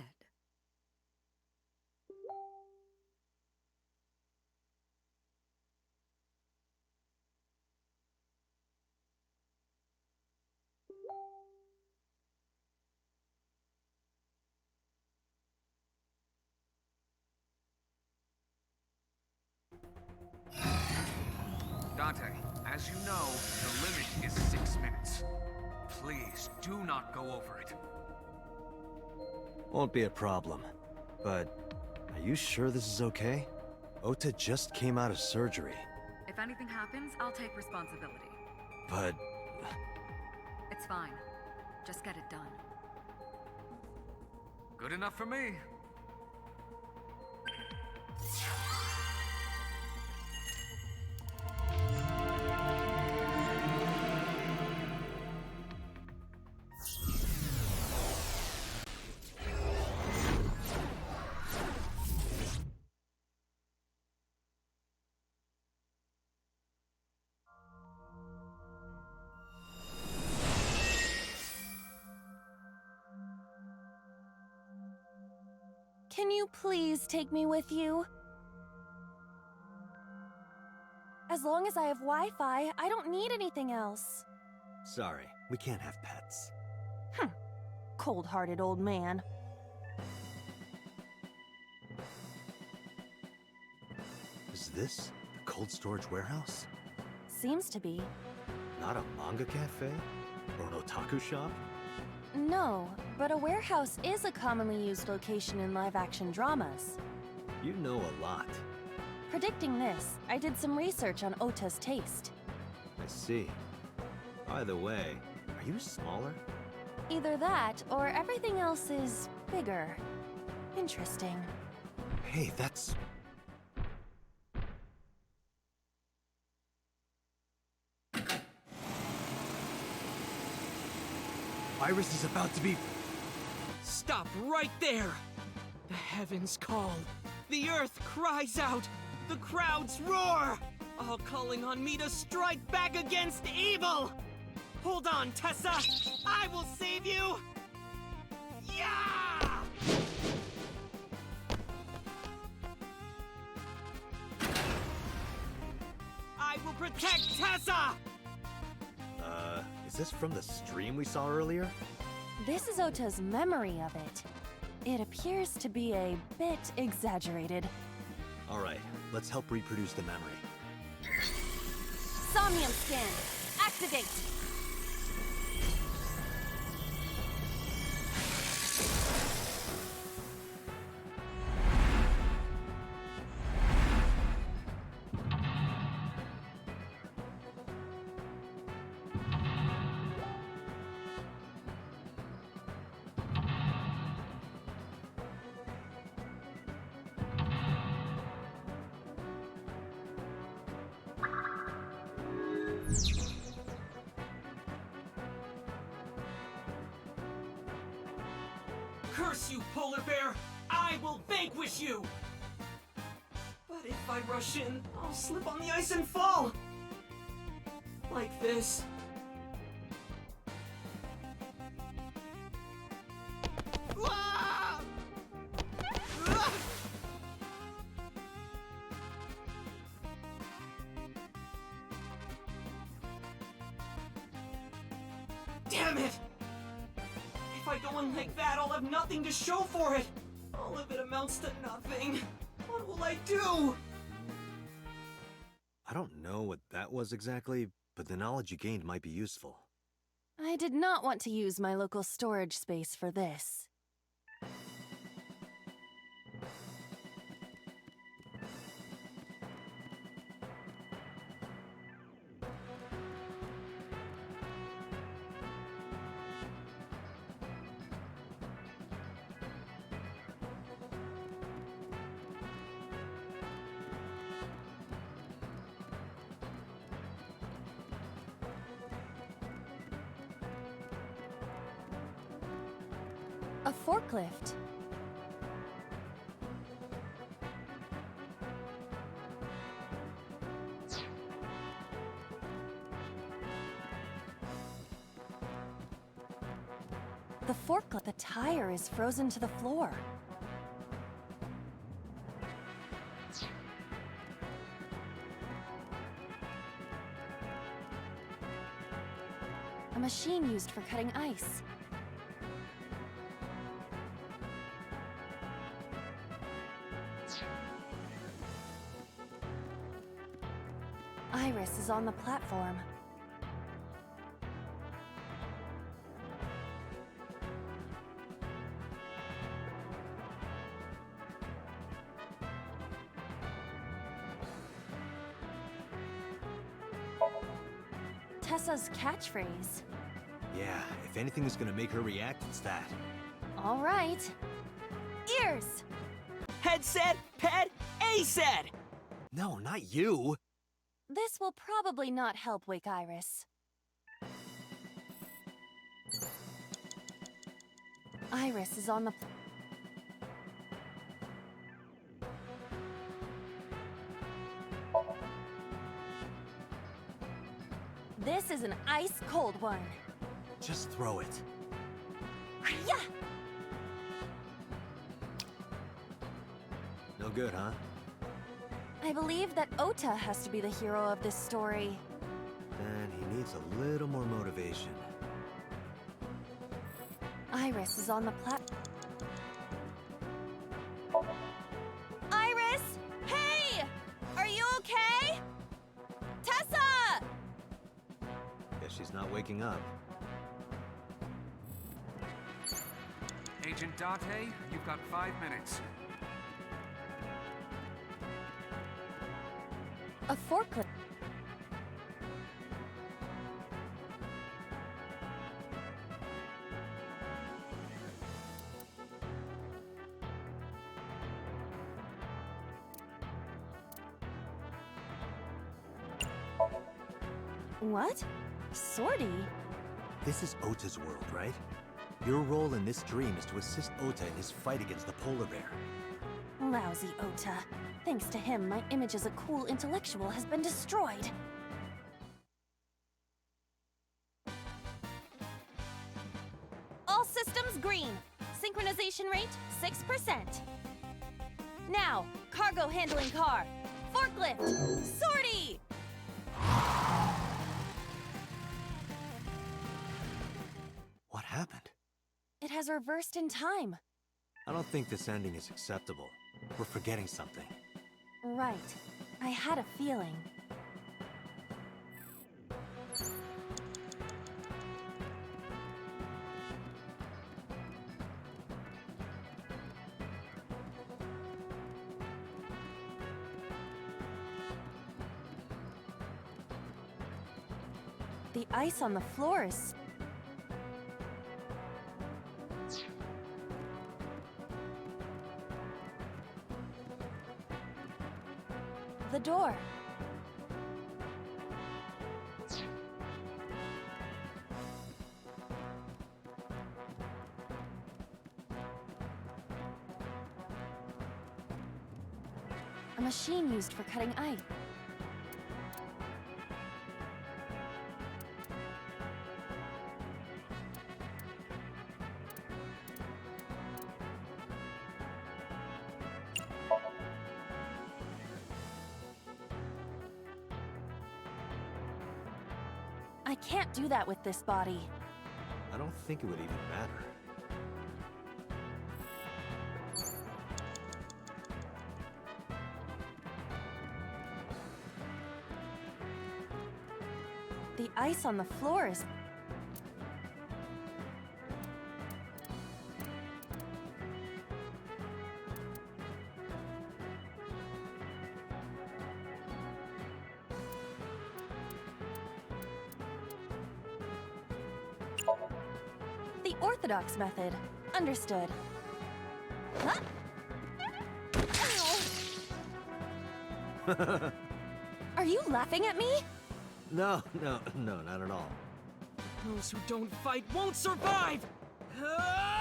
Dante, as you know, the limit is 6 minutes. Please, do not go over it. Won't be a problem. But, are you sure this is okay? Ota just came out of surgery. If anything happens, I'll take responsibility. But... It's fine. Just get it done. Good enough for me. Can you please take me with you? As long as I have Wi-Fi, I don't need anything else. Sorry, we can't have pets. Cold-hearted old man. Is this the cold storage warehouse? Seems to be. Not a manga cafe? Or an otaku shop? No, but a warehouse is a commonly used location in live-action dramas. You know a lot. Predicting this, I did some research on Ota's taste. I see. By the way, are you smaller? Either that, or everything else is bigger. Interesting. Hey, that's... Iris is about to be... Stop right there! The heavens call. The earth cries out. The crowds roar! All calling on me to strike back against evil! Hold on, Tessa! I will save you! Yeah! I will protect Tessa! Is this from the stream we saw earlier? This is Ota's memory of it. It appears to be a bit exaggerated. Alright, let's help reproduce the memory. Somnium scan! Activate! Curse you, polar bear! I will vanquish you! But if I rush in, I'll slip on the ice and fall! like this. Damn it! If I go in like that, I'll have nothing to show for it! All of it amounts to nothing. What will I do? I don't know what that was exactly, but the knowledge you gained might be useful. I did not want to use my local storage space for this. A forklift. The tire is frozen to the floor. A machine used for cutting ice. Iris is on the platform. Tessa's catchphrase. Yeah, if anything is gonna make her react, it's that. All right. Ears! Head said, ped, A said! No, not you! This will probably not help wake Iris. Iris is on the... This is an ice-cold one. Just throw it. Yeah! No good, huh? I believe that Ota has to be the hero of this story. Then he needs a little more motivation. Iris is on the Iris! Hey! Are you okay? Tessa! Guess she's not waking up. Agent Date, you've got 5 minutes. A forklift. What? Sortie? This is Ota's world, right? Your role in this dream is to assist Ota in his fight against the polar bear. Lousy Ota. Thanks to him, my image as a cool intellectual has been destroyed. All systems green. Synchronization rate, 6%. Now, cargo handling car. Forklift. Sortie! What happened? It has reversed in time. I don't think this ending is acceptable. We're forgetting something. Right. I had a feeling. The ice on the floor is... The door. A machine used for cutting ice. I can't do that with this body. I don't think it would even matter. The ice on the floor is... The orthodox method. Understood. Huh? Ow. Are you laughing at me? No, not at all. Those who don't fight won't survive! Ah!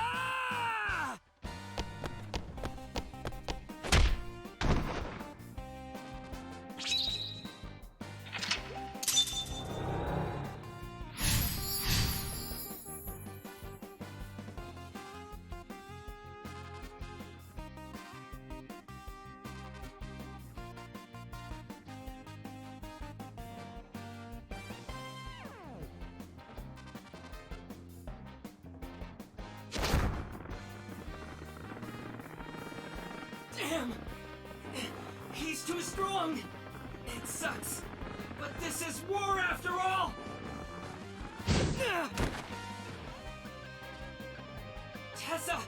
Damn! He's too strong! It sucks, but this is war after all! Tessa!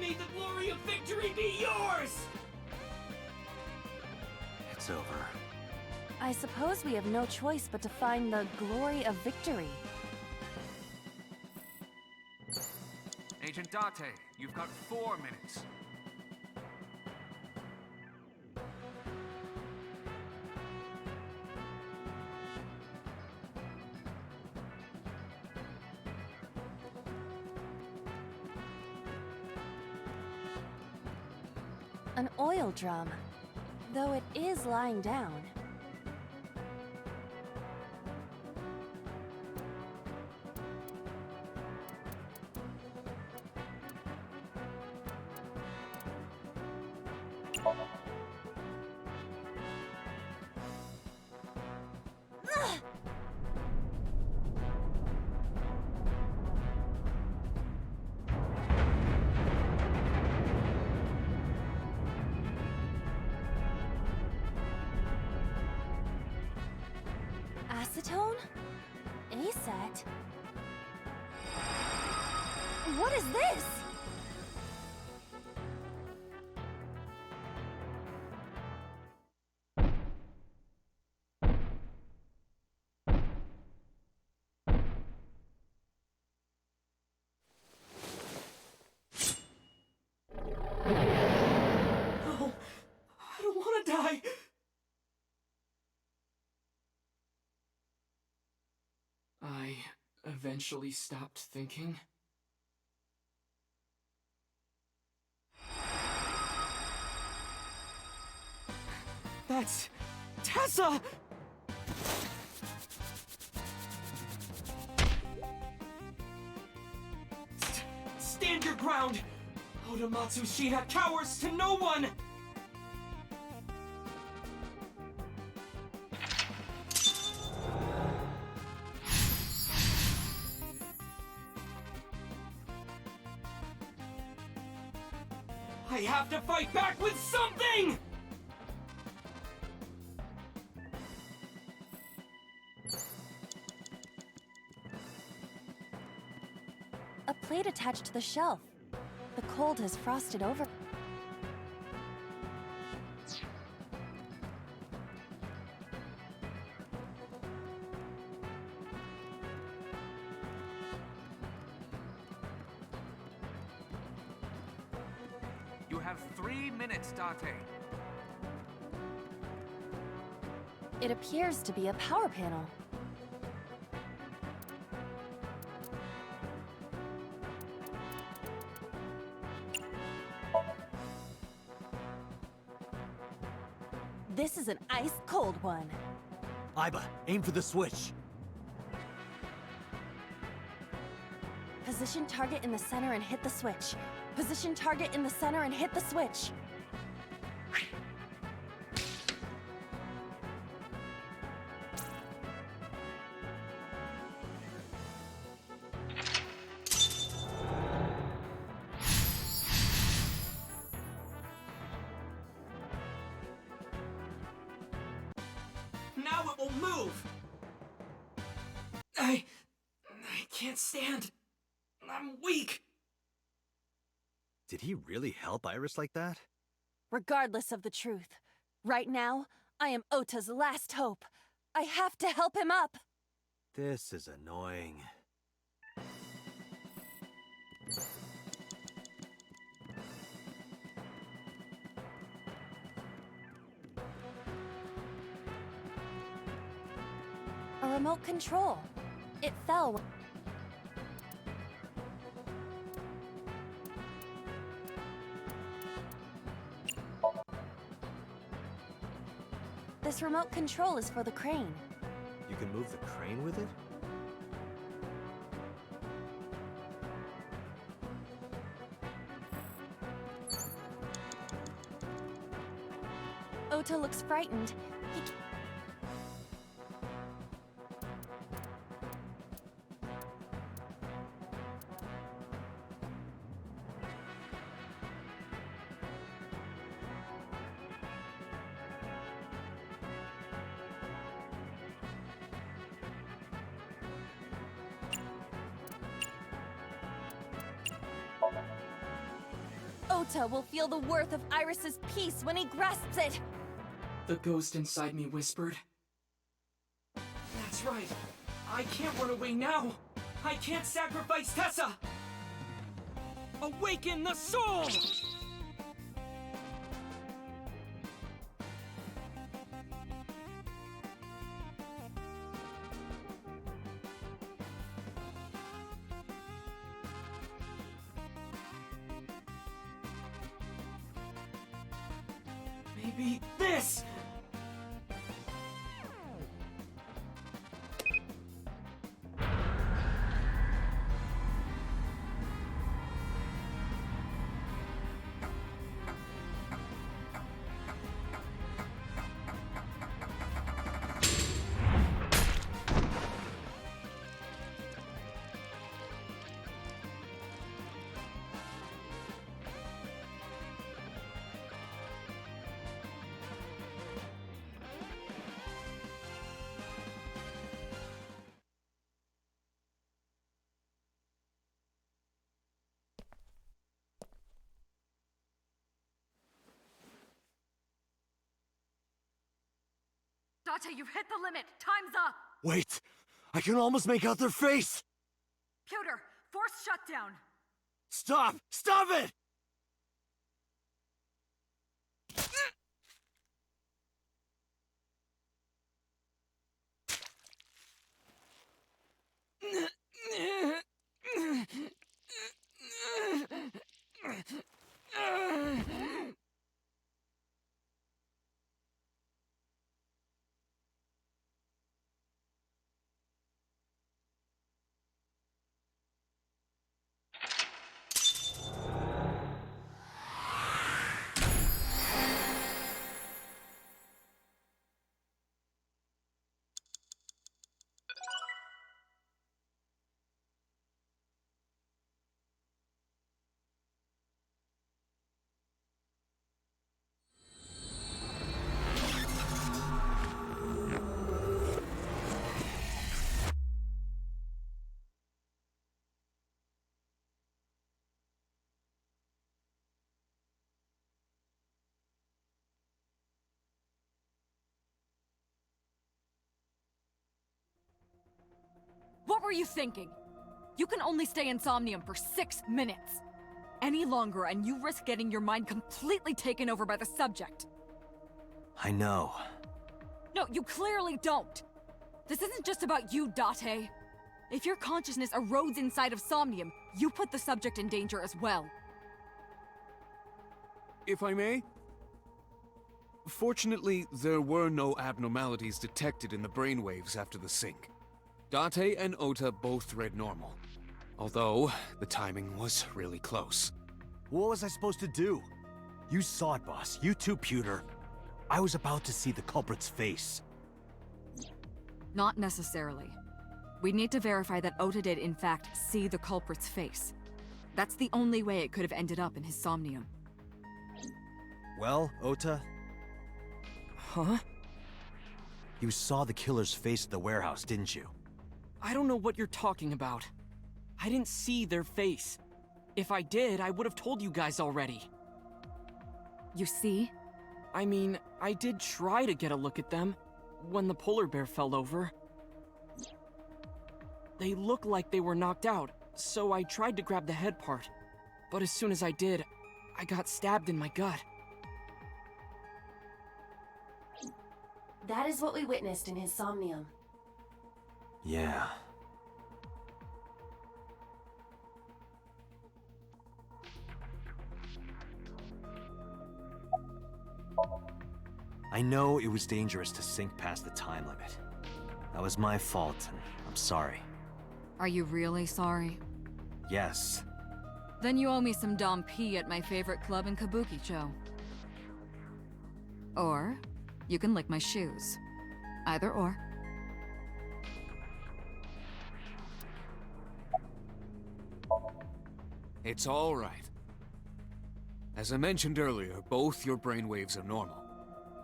May the glory of victory be yours! It's over. I suppose we have no choice but to find the glory of victory. Agent Date, you've got 4 minutes. An oil drum, though it is lying down. Acetone? Acet? What is this? No! I don't want to die! I eventually stopped thinking. That's Tessa! Stand your ground! Odamatsu Shina cowers to no one! I have to fight back with something! A plate attached to the shelf. The cold has frosted over. You have 3 minutes, Date. It appears to be a power panel. This is an ice-cold one. Aiba, aim for the switch. Position target in the center and hit the switch. Position target in the center and hit the switch. now it will move! I can't stand. I'm weak. Did he really help Iris like that? Regardless of the truth, right now, I am Ota's last hope. I have to help him up. This is annoying. A remote control. It fell. This remote control is for the crane. You can move the crane with it? Ota looks frightened. He... Ota will feel the worth of Iris's peace when he grasps it! The ghost inside me whispered. That's right. I can't run away now. I can't sacrifice Tessa. Awaken the soul! Maybe this! Date, you've hit the limit. Time's up. Wait! I can almost make out their face! Pewter, force shutdown. Stop! Stop it! What were you thinking? You can only stay in Somnium for 6 minutes. Any longer and you risk getting your mind completely taken over by the subject. I know. No, you clearly don't. This isn't just about you, Date. If your consciousness erodes inside of Somnium, you put the subject in danger as well. If I may? Fortunately, there were no abnormalities detected in the brainwaves after the sync. Date and Ota both read normal, although the timing was really close. What was I supposed to do? You saw it, boss. You too, Pewter. I was about to see the culprit's face. Not necessarily. We need to verify that Ota did in fact see the culprit's face. That's the only way it could have ended up in his Somnium. Well, Ota? Huh? You saw the killer's face at the warehouse, didn't you? I don't know what you're talking about. I didn't see their face. If I did, I would have told you guys already. You see? I mean, I did try to get a look at them when the polar bear fell over. They looked like they were knocked out, so I tried to grab the head part. But as soon as I did, I got stabbed in my gut. That is what we witnessed in his Somnium. Yeah. I know it was dangerous to sink past the time limit. That was my fault, and I'm sorry. Are you really sorry? Yes. Then you owe me some Dom P at my favorite club in Kabukicho. Or, you can lick my shoes. Either or. It's all right. As I mentioned earlier, both your brainwaves are normal.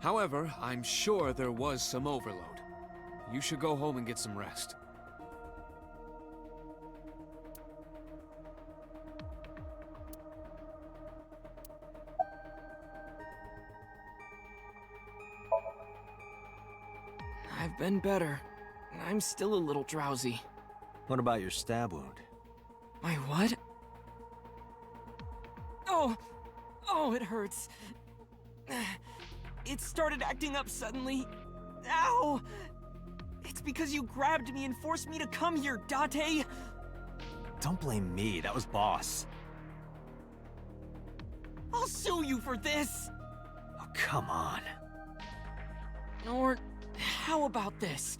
However, I'm sure there was some overload. You should go home and get some rest. I've been better. I'm still a little drowsy. What about your stab wound? My what? Oh! Oh, it hurts. It started acting up suddenly. Ow! It's because you grabbed me and forced me to come here, Date! Don't blame me, that was Boss. I'll sue you for this! Oh, come on. Or, how about this?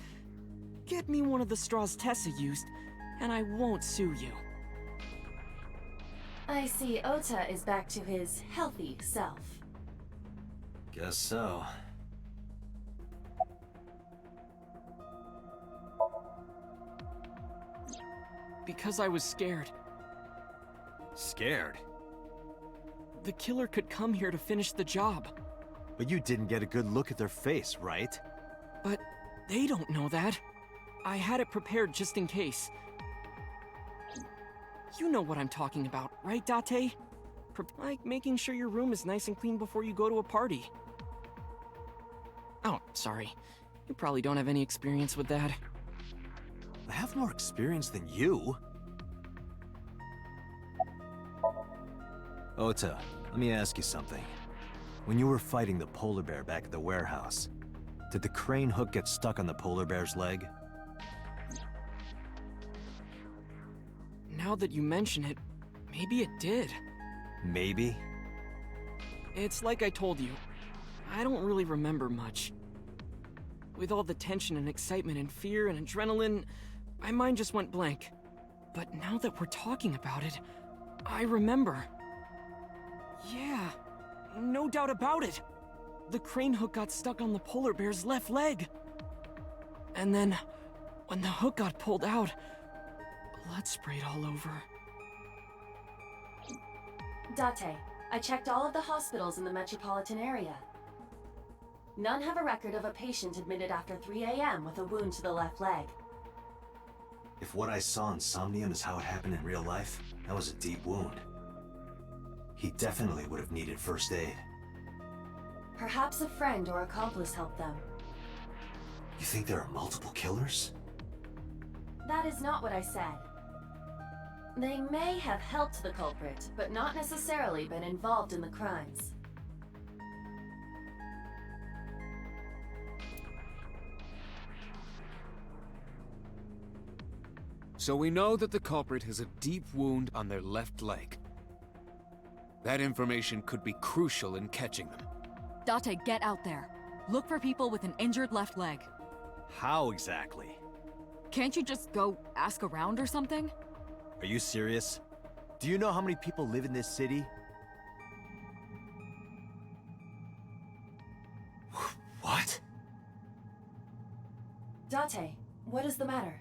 Get me one of the straws Tessa used, and I won't sue you. I see Ota is back to his healthy self. Guess so. Because I was scared. Scared? The killer could come here to finish the job. But you didn't get a good look at their face, right? But they don't know that. I had it prepared just in case. You know what I'm talking about, right, Date? Like making sure your room is nice and clean before you go to a party. Oh, sorry. You probably don't have any experience with that. I have more experience than you. Ota, let me ask you something. When you were fighting the polar bear back at the warehouse, did the crane hook get stuck on the polar bear's leg? Now that you mention it, maybe it did. Maybe? It's like I told you. I don't really remember much. With all the tension and excitement and fear and adrenaline, my mind just went blank. But now that we're talking about it, I remember. Yeah, no doubt about it. The crane hook got stuck on the polar bear's left leg. And then, when the hook got pulled out, blood sprayed all over. Date, I checked all of the hospitals in the metropolitan area. None have a record of a patient admitted after 3 a.m. with a wound to the left leg. If what I saw in Somnium is how it happened in real life, that was a deep wound. He definitely would have needed first aid. Perhaps a friend or accomplice helped them. You think there are multiple killers? That is not what I said. They may have helped the culprit, but not necessarily been involved in the crimes. So we know that the culprit has a deep wound on their left leg. That information could be crucial in catching them. Date, get out there. Look for people with an injured left leg. How exactly? Can't you just go ask around or something? Are you serious? Do you know how many people live in this city? What? Date, what is the matter?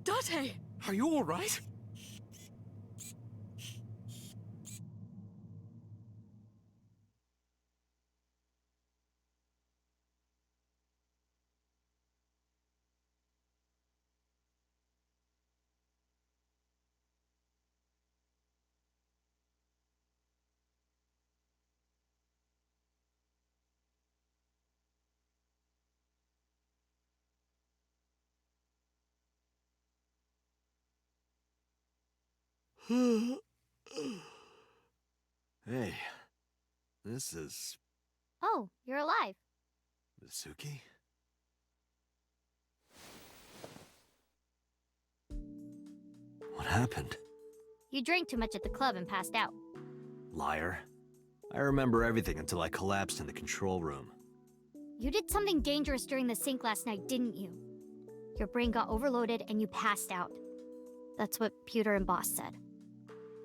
Date! Are you all right? Hey, this is Oh, you're alive. Mizuki? What happened? You drank too much at the club and passed out. Liar. I remember everything until I collapsed in the control room. You did something dangerous during the sink last night, didn't you? Your brain got overloaded and you passed out. That's what Pewter and Boss said.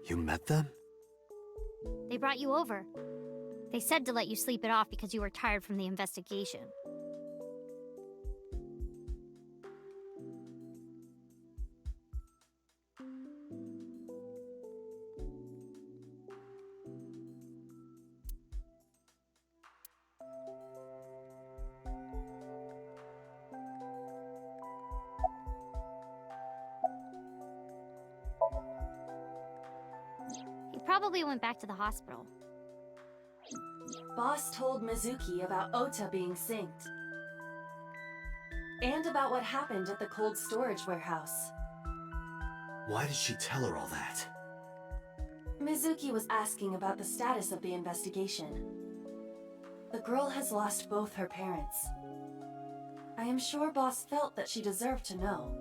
You met them? They brought you over. They said to let you sleep it off because you were tired from the investigation. He probably went back to the hospital. Boss told Mizuki about Ota being synced. And about what happened at the cold storage warehouse. Why did she tell her all that? Mizuki was asking about the status of the investigation. The girl has lost both her parents. I am sure Boss felt that she deserved to know.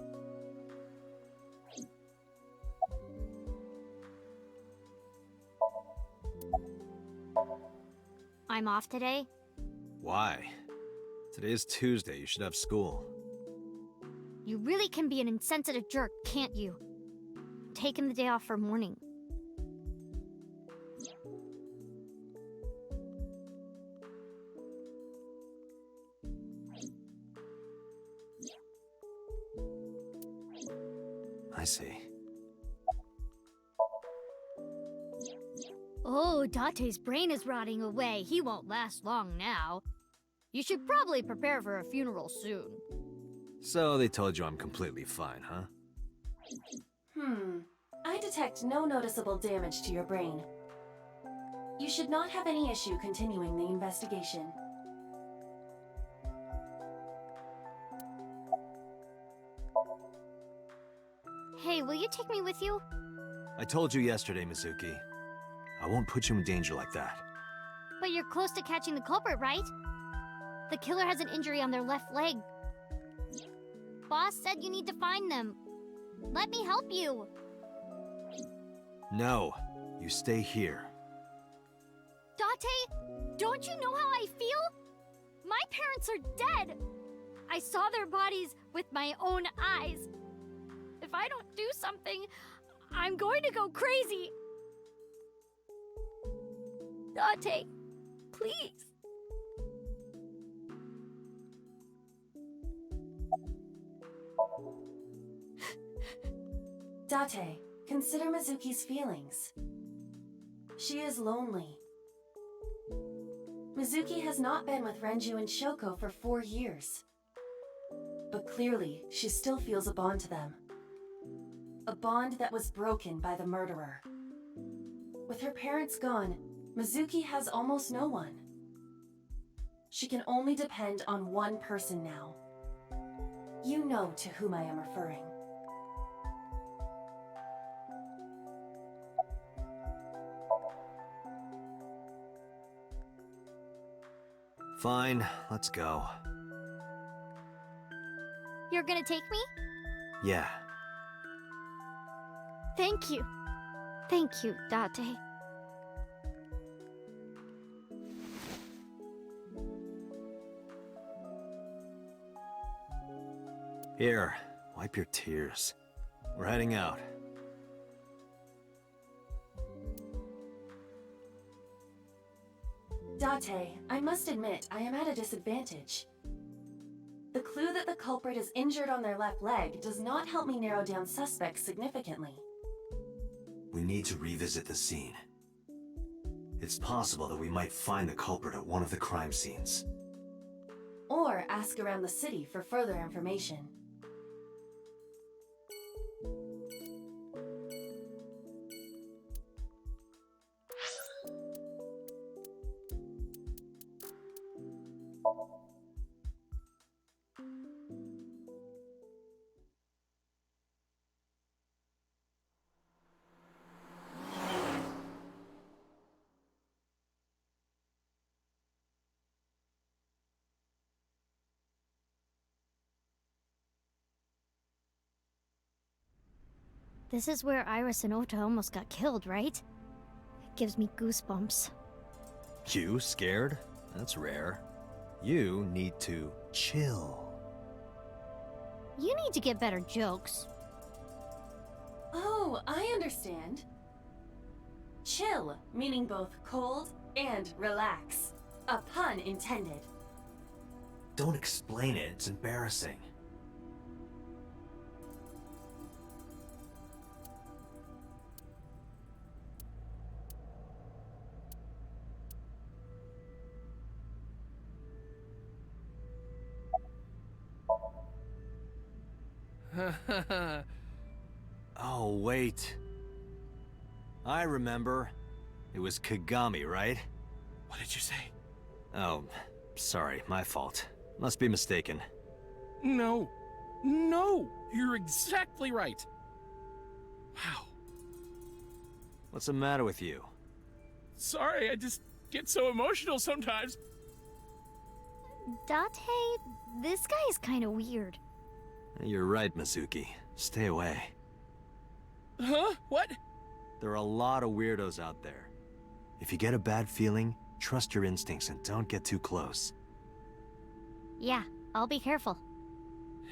I'm off today. Why? Today's Tuesday, you should have school. You really can be an insensitive jerk, can't you? Taking the day off for mourning. I see. Oh, Date's brain is rotting away. He won't last long now. You should probably prepare for a funeral soon. So they told you I'm completely fine, huh? I detect no noticeable damage to your brain. You should not have any issue continuing the investigation. Hey, will you take me with you? I told you yesterday, Mizuki. I won't put you in danger like that. But you're close to catching the culprit, right? The killer has an injury on their left leg. Boss said you need to find them. Let me help you. No, you stay here. Date, don't you know how I feel? My parents are dead. I saw their bodies with my own eyes. If I don't do something, I'm going to go crazy. Date, please. Date, consider Mizuki's feelings. She is lonely. Mizuki has not been with Renju and Shoko for 4 years. But clearly, she still feels a bond to them. A bond that was broken by the murderer. With her parents gone, Mizuki has almost no one. She can only depend on one person now. You know to whom I am referring. Fine, let's go. You're gonna take me? Yeah. Thank you. Thank you, Date. Here, wipe your tears. We're heading out. Date, I must admit, I am at a disadvantage. The clue that the culprit is injured on their left leg does not help me narrow down suspects significantly. We need to revisit the scene. It's possible that we might find the culprit at one of the crime scenes. Or ask around the city for further information. This is where Iris and Ota almost got killed, right? It gives me goosebumps. You scared? That's rare. You need to chill. You need to get better jokes. Oh, I understand. Chill, meaning both cold and relax. A pun intended. Don't explain it, it's embarrassing. Oh, wait. I remember. It was Kagami, right? What did you say? Oh, sorry, my fault. Must be mistaken. No. No! You're exactly right. Wow. What's the matter with you? Sorry, I just get so emotional sometimes. Date, this guy is kind of weird. You're right, Mizuki. Stay away. Huh? What? There are a lot of weirdos out there. If you get a bad feeling, trust your instincts and don't get too close. Yeah, I'll be careful.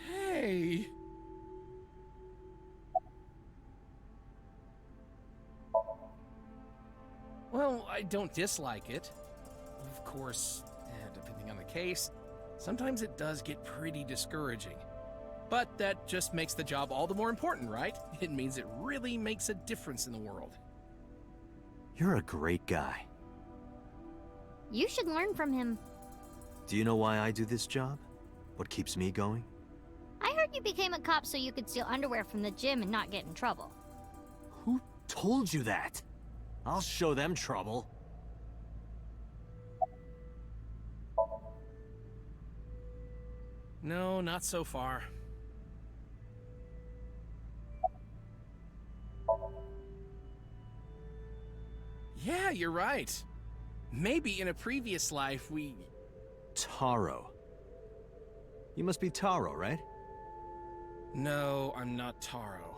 Hey. Well, I don't dislike it. Of course, depending on the case, sometimes it does get pretty discouraging. But that just makes the job all the more important, right? It means it really makes a difference in the world. You're a great guy. You should learn from him. Do you know why I do this job? What keeps me going? I heard you became a cop so you could steal underwear from the gym and not get in trouble. Who told you that? I'll show them trouble. No, not so far. Yeah, you're right. Maybe in a previous life we... Taro. You must be Taro, right? No, I'm not Taro.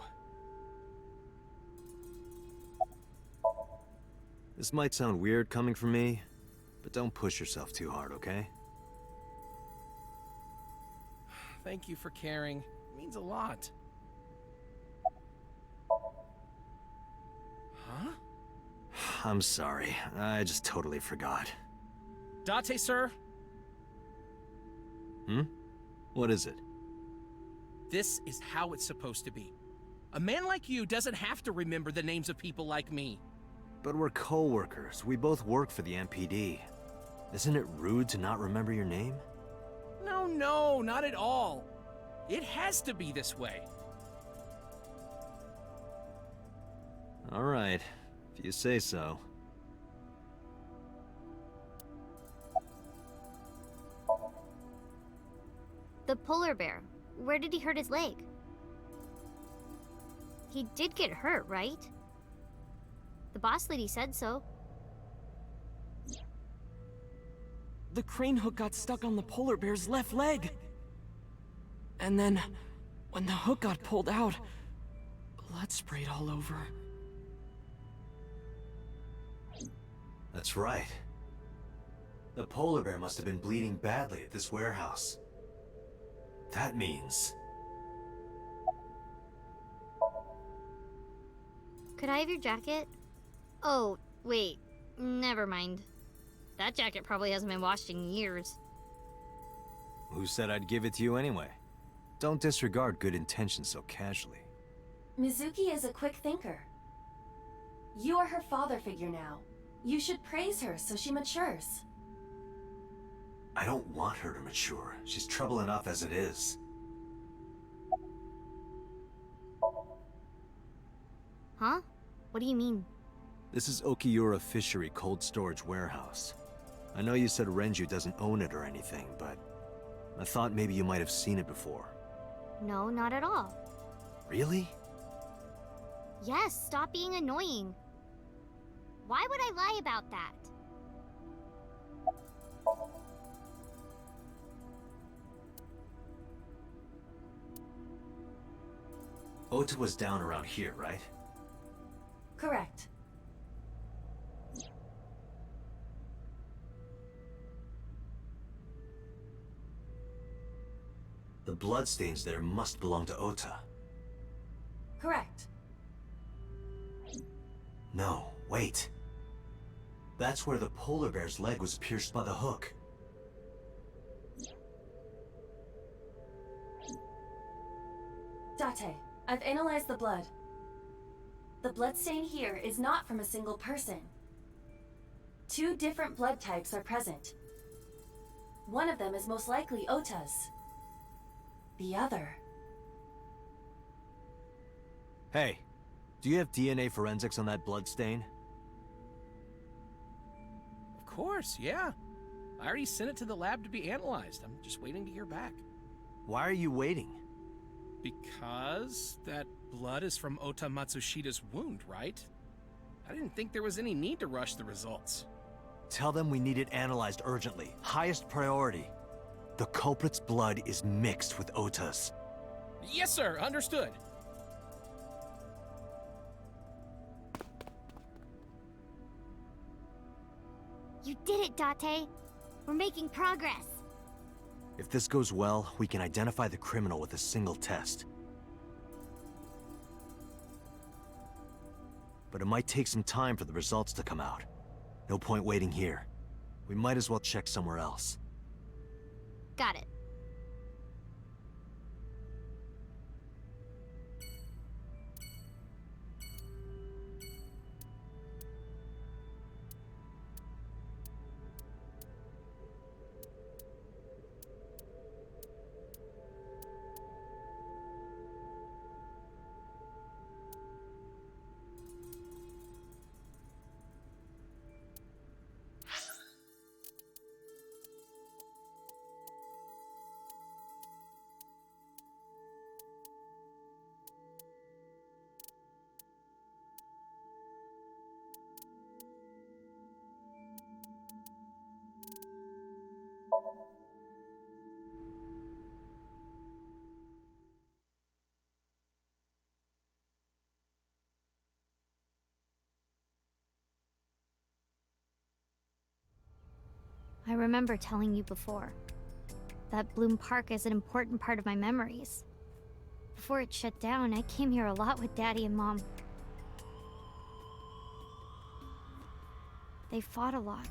This might sound weird coming from me, but don't push yourself too hard, okay? Thank you for caring. It means a lot. Huh? I'm sorry. I just totally forgot. Date, sir? Hmm? What is it? This is how it's supposed to be. A man like you doesn't have to remember the names of people like me. But we're co-workers. We both work for the MPD. Isn't it rude to not remember your name? No, not at all. It has to be this way. All right, if you say so. The polar bear. Where did he hurt his leg? He did get hurt, right? The boss lady said so. The crane hook got stuck on the polar bear's left leg. And then, when the hook got pulled out, blood sprayed all over. That's right. The polar bear must have been bleeding badly at this warehouse. That means... Could I have your jacket? Oh, wait. Never mind. That jacket probably hasn't been washed in years. Who said I'd give it to you anyway? Don't disregard good intentions so casually. Mizuki is a quick thinker. You are her father figure now. You should praise her so she matures. I don't want her to mature. She's trouble enough as it is. Huh? What do you mean? This is Okiura Fishery Cold Storage Warehouse. I know you said Renju doesn't own it or anything, but I thought maybe you might have seen it before. No, not at all. Really? Yes, stop being annoying. Why would I lie about that? Ota was down around here, right? Correct. The bloodstains there must belong to Ota. Correct. No, wait. That's where the polar bear's leg was pierced by the hook. Date, I've analyzed the blood. The bloodstain here is not from a single person. 2 different blood types are present. One of them is most likely Ota's. The other... Hey, do you have DNA forensics on that bloodstain? Of course, yeah. I already sent it to the lab to be analyzed. I'm just waiting to hear back. Why are you waiting? Because that blood is from Ota Matsushida's wound, right? I didn't think there was any need to rush the results. Tell them we need it analyzed urgently. Highest priority. The culprit's blood is mixed with Ota's. Yes, sir. Understood. You did it, Date. We're making progress. If this goes well, we can identify the criminal with a single test. But it might take some time for the results to come out. No point waiting here. We might as well check somewhere else. Got it. I remember telling you before. That Bloom Park is an important part of my memories. Before it shut down, I came here a lot with Daddy and Mom. They fought a lot.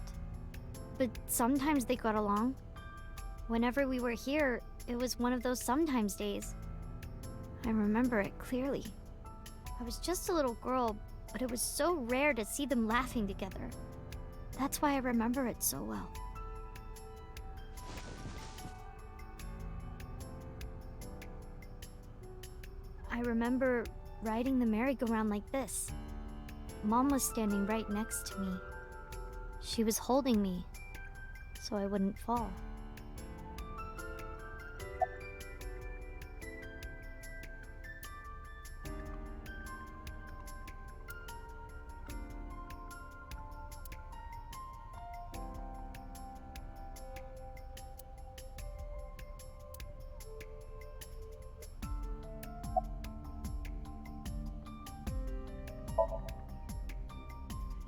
But sometimes they got along. Whenever we were here, it was one of those sometimes days. I remember it clearly. I was just a little girl, but it was so rare to see them laughing together. That's why I remember it so well. I remember riding the merry-go-round like this. Mom was standing right next to me. She was holding me, so I wouldn't fall.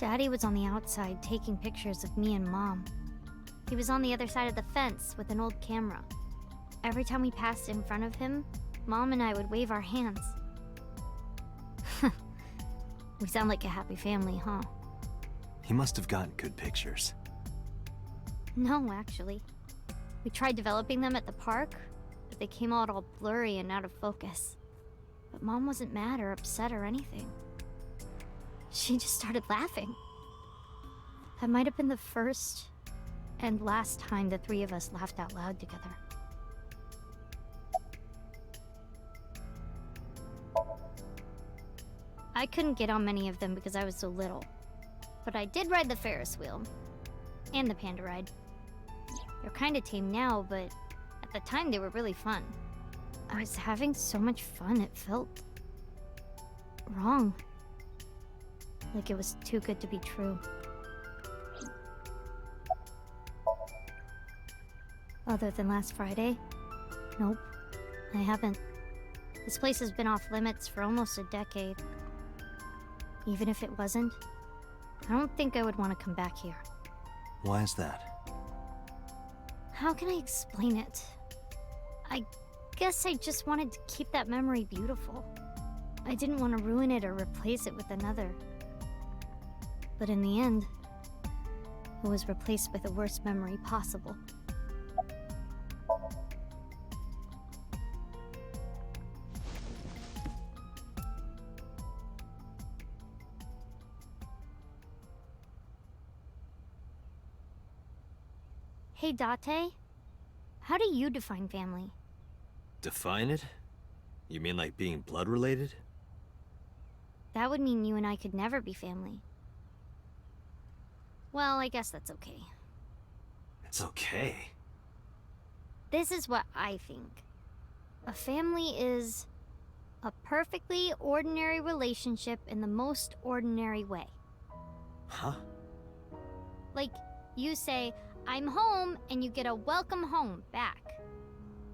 Daddy was on the outside taking pictures of me and Mom. He was on the other side of the fence with an old camera. Every time we passed in front of him, Mom and I would wave our hands. We sound like a happy family, huh? He must have gotten good pictures. No, actually. We tried developing them at the park, but they came out all blurry and out of focus. But Mom wasn't mad or upset or anything. She just started laughing. That might have been the first and last time the three of us laughed out loud together. I couldn't get on many of them because I was so little. But I did ride the Ferris wheel. And the panda ride. They're kinda tame now, but at the time they were really fun. I was having so much fun, it felt wrong. Like it was too good to be true. Other than last Friday? Nope, I haven't. This place has been off limits for almost a decade. Even if it wasn't, I don't think I would want to come back here. Why is that? How can I explain it? I guess I just wanted to keep that memory beautiful. I didn't want to ruin it or replace it with another. But in the end, it was replaced with the worst memory possible. Hey, Date. How do you define family? Define it? You mean like being blood related? That would mean you and I could never be family. Well, I guess that's okay. It's okay. This is what I think. A family is a perfectly ordinary relationship in the most ordinary way. Huh? Like, you say, I'm home, and you get a welcome home back.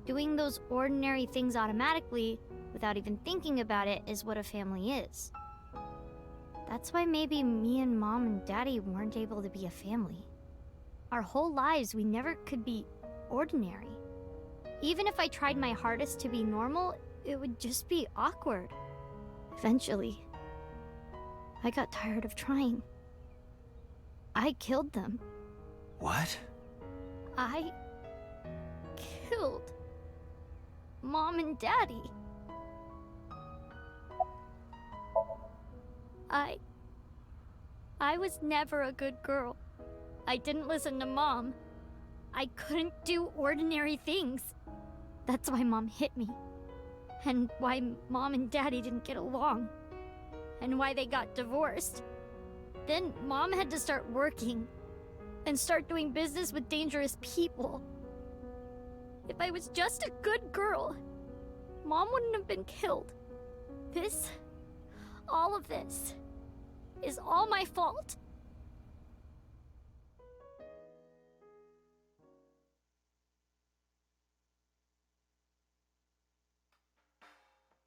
Doing those ordinary things automatically, without even thinking about it, is what a family is. That's why maybe me and Mom and Daddy weren't able to be a family. Our whole lives, we never could be ordinary. Even if I tried my hardest to be normal, it would just be awkward. Eventually, I got tired of trying. I killed them. What? I killed Mom and Daddy. I was never a good girl. I didn't listen to Mom. I couldn't do ordinary things. That's why Mom hit me. And why Mom and Daddy didn't get along. And why they got divorced. Then Mom had to start working. And start doing business with dangerous people. If I was just a good girl, Mom wouldn't have been killed. All of this, is all my fault.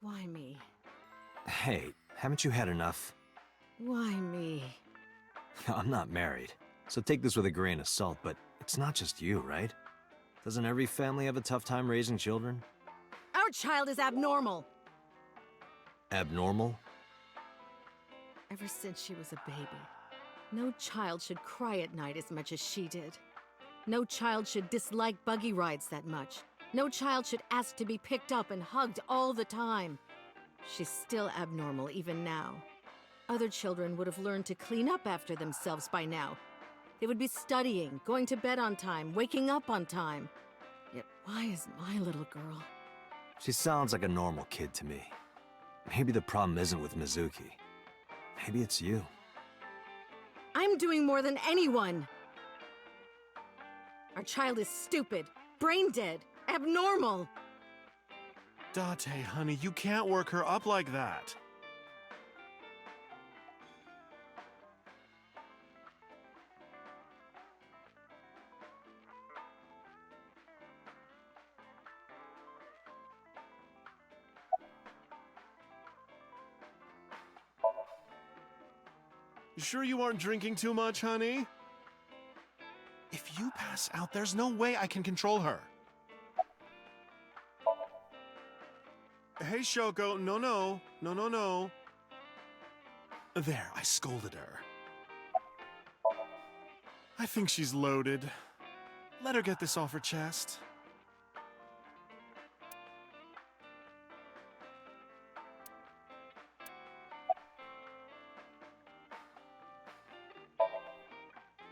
Why me? Hey, haven't you had enough? Why me? I'm not married, so take this with a grain of salt, but it's not just you, right? Doesn't every family have a tough time raising children? Our child is abnormal. Abnormal? Ever since she was a baby, no child should cry at night as much as she did. No child should dislike buggy rides that much. No child should ask to be picked up and hugged all the time. She's still abnormal even now. Other children would have learned to clean up after themselves by now. They would be studying, going to bed on time, waking up on time. Yet why is my little girl? She sounds like a normal kid to me. Maybe the problem isn't with Mizuki. Maybe it's you. I'm doing more than anyone! Our child is stupid, brain dead, abnormal! Date, honey, you can't work her up like that. You sure you aren't drinking too much, honey? If you pass out, there's no way I can control her. Hey, Shoko, no. There, I scolded her. I think she's loaded. Let her get this off her chest.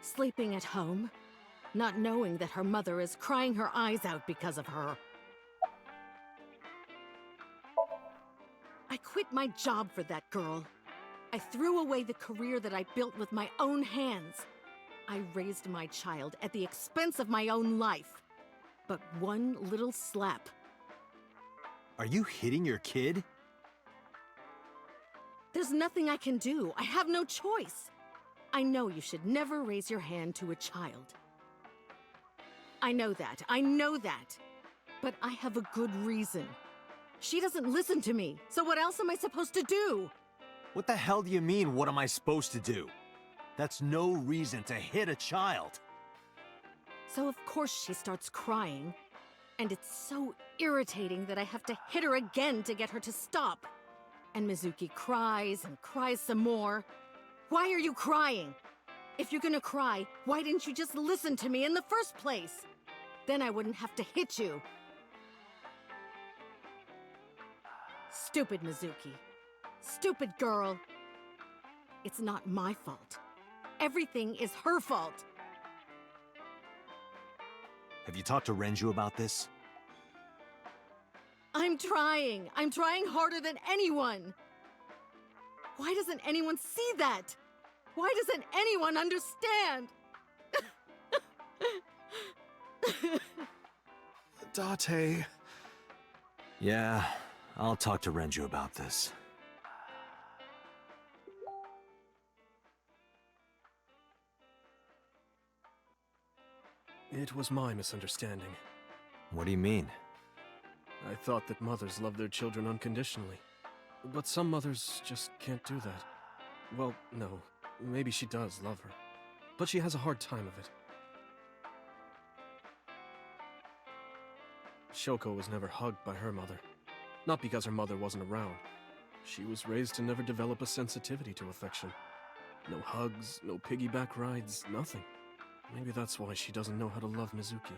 Sleeping at home, not knowing that her mother is crying her eyes out because of her. I quit my job for that girl. I threw away the career that I built with my own hands. I raised my child at the expense of my own life. But one little slap. Are you hitting your kid? There's nothing I can do. I have no choice. I know you should never raise your hand to a child. I know that. But I have a good reason. She doesn't listen to me, so what else am I supposed to do? What the hell do you mean, what am I supposed to do? That's no reason to hit a child. So of course she starts crying. And it's so irritating that I have to hit her again to get her to stop. And Mizuki cries and cries some more. Why are you crying? If you're gonna cry, why didn't you just listen to me in the first place? Then I wouldn't have to hit you. Stupid Mizuki. Stupid girl. It's not my fault. Everything is her fault. Have you talked to Renju about this? I'm trying. I'm trying harder than anyone. Why doesn't anyone see that? Why doesn't anyone understand? Date. Yeah, I'll talk to Renju about this. It was my misunderstanding. What do you mean? I thought that mothers love their children unconditionally. But some mothers just can't do that. Well, no. Maybe she does love her. But she has a hard time of it. Shoko was never hugged by her mother. Not because her mother wasn't around. She was raised to never develop a sensitivity to affection. No hugs, no piggyback rides, nothing. Maybe that's why she doesn't know how to love Mizuki.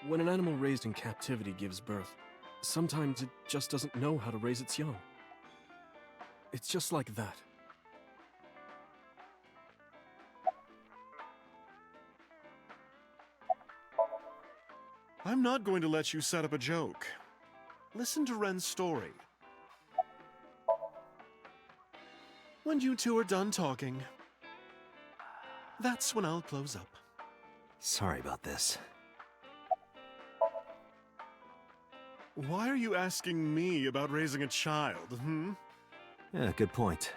When an animal raised in captivity gives birth, sometimes it just doesn't know how to raise its young. It's just like that. I'm not going to let you set up a joke. Listen to Ren's story. When you two are done talking, that's when I'll close up. Sorry about this. Why are you asking me about raising a child, Yeah, good point.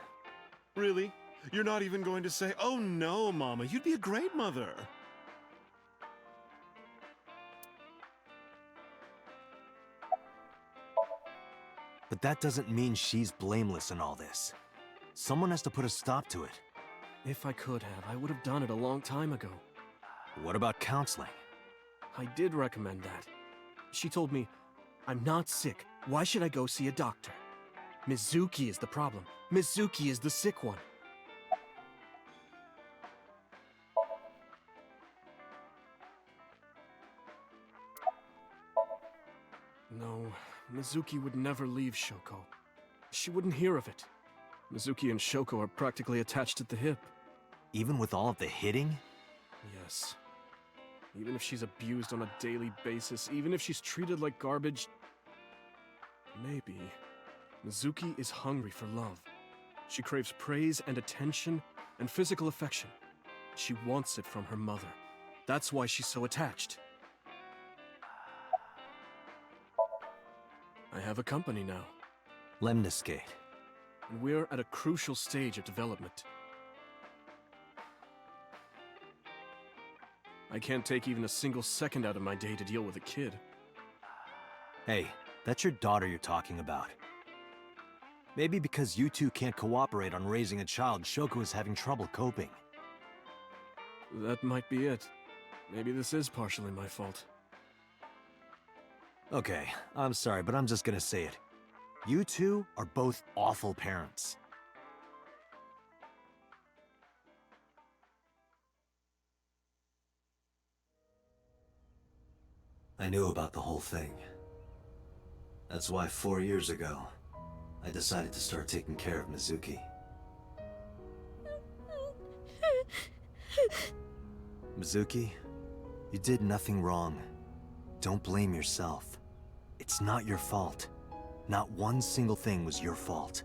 Really? You're not even going to say, "Oh no, Mama, you'd be a great mother." But that doesn't mean she's blameless in all this. Someone has to put a stop to it. If I could have, I would have done it a long time ago. What about counseling? I did recommend that. She told me, "I'm not sick. Why should I go see a doctor? Mizuki is the problem. Mizuki is the sick one." No, Mizuki would never leave Shoko. She wouldn't hear of it. Mizuki and Shoko are practically attached at the hip. Even with all of the hitting? Yes. Even if she's abused on a daily basis, even if she's treated like garbage, maybe Mizuki is hungry for love. She craves praise and attention and physical affection. She wants it from her mother. That's why she's so attached. I have a company now. Lemniscate. And we're at a crucial stage of development. I can't take even a single second out of my day to deal with a kid. Hey, that's your daughter you're talking about. Maybe because you two can't cooperate on raising a child, Shoko is having trouble coping. That might be it. Maybe this is partially my fault. Okay, I'm sorry, but I'm just gonna say it. You two are both awful parents. I knew about the whole thing. That's why 4 years ago, I decided to start taking care of Mizuki. Mizuki, you did nothing wrong. Don't blame yourself. It's not your fault. Not one single thing was your fault.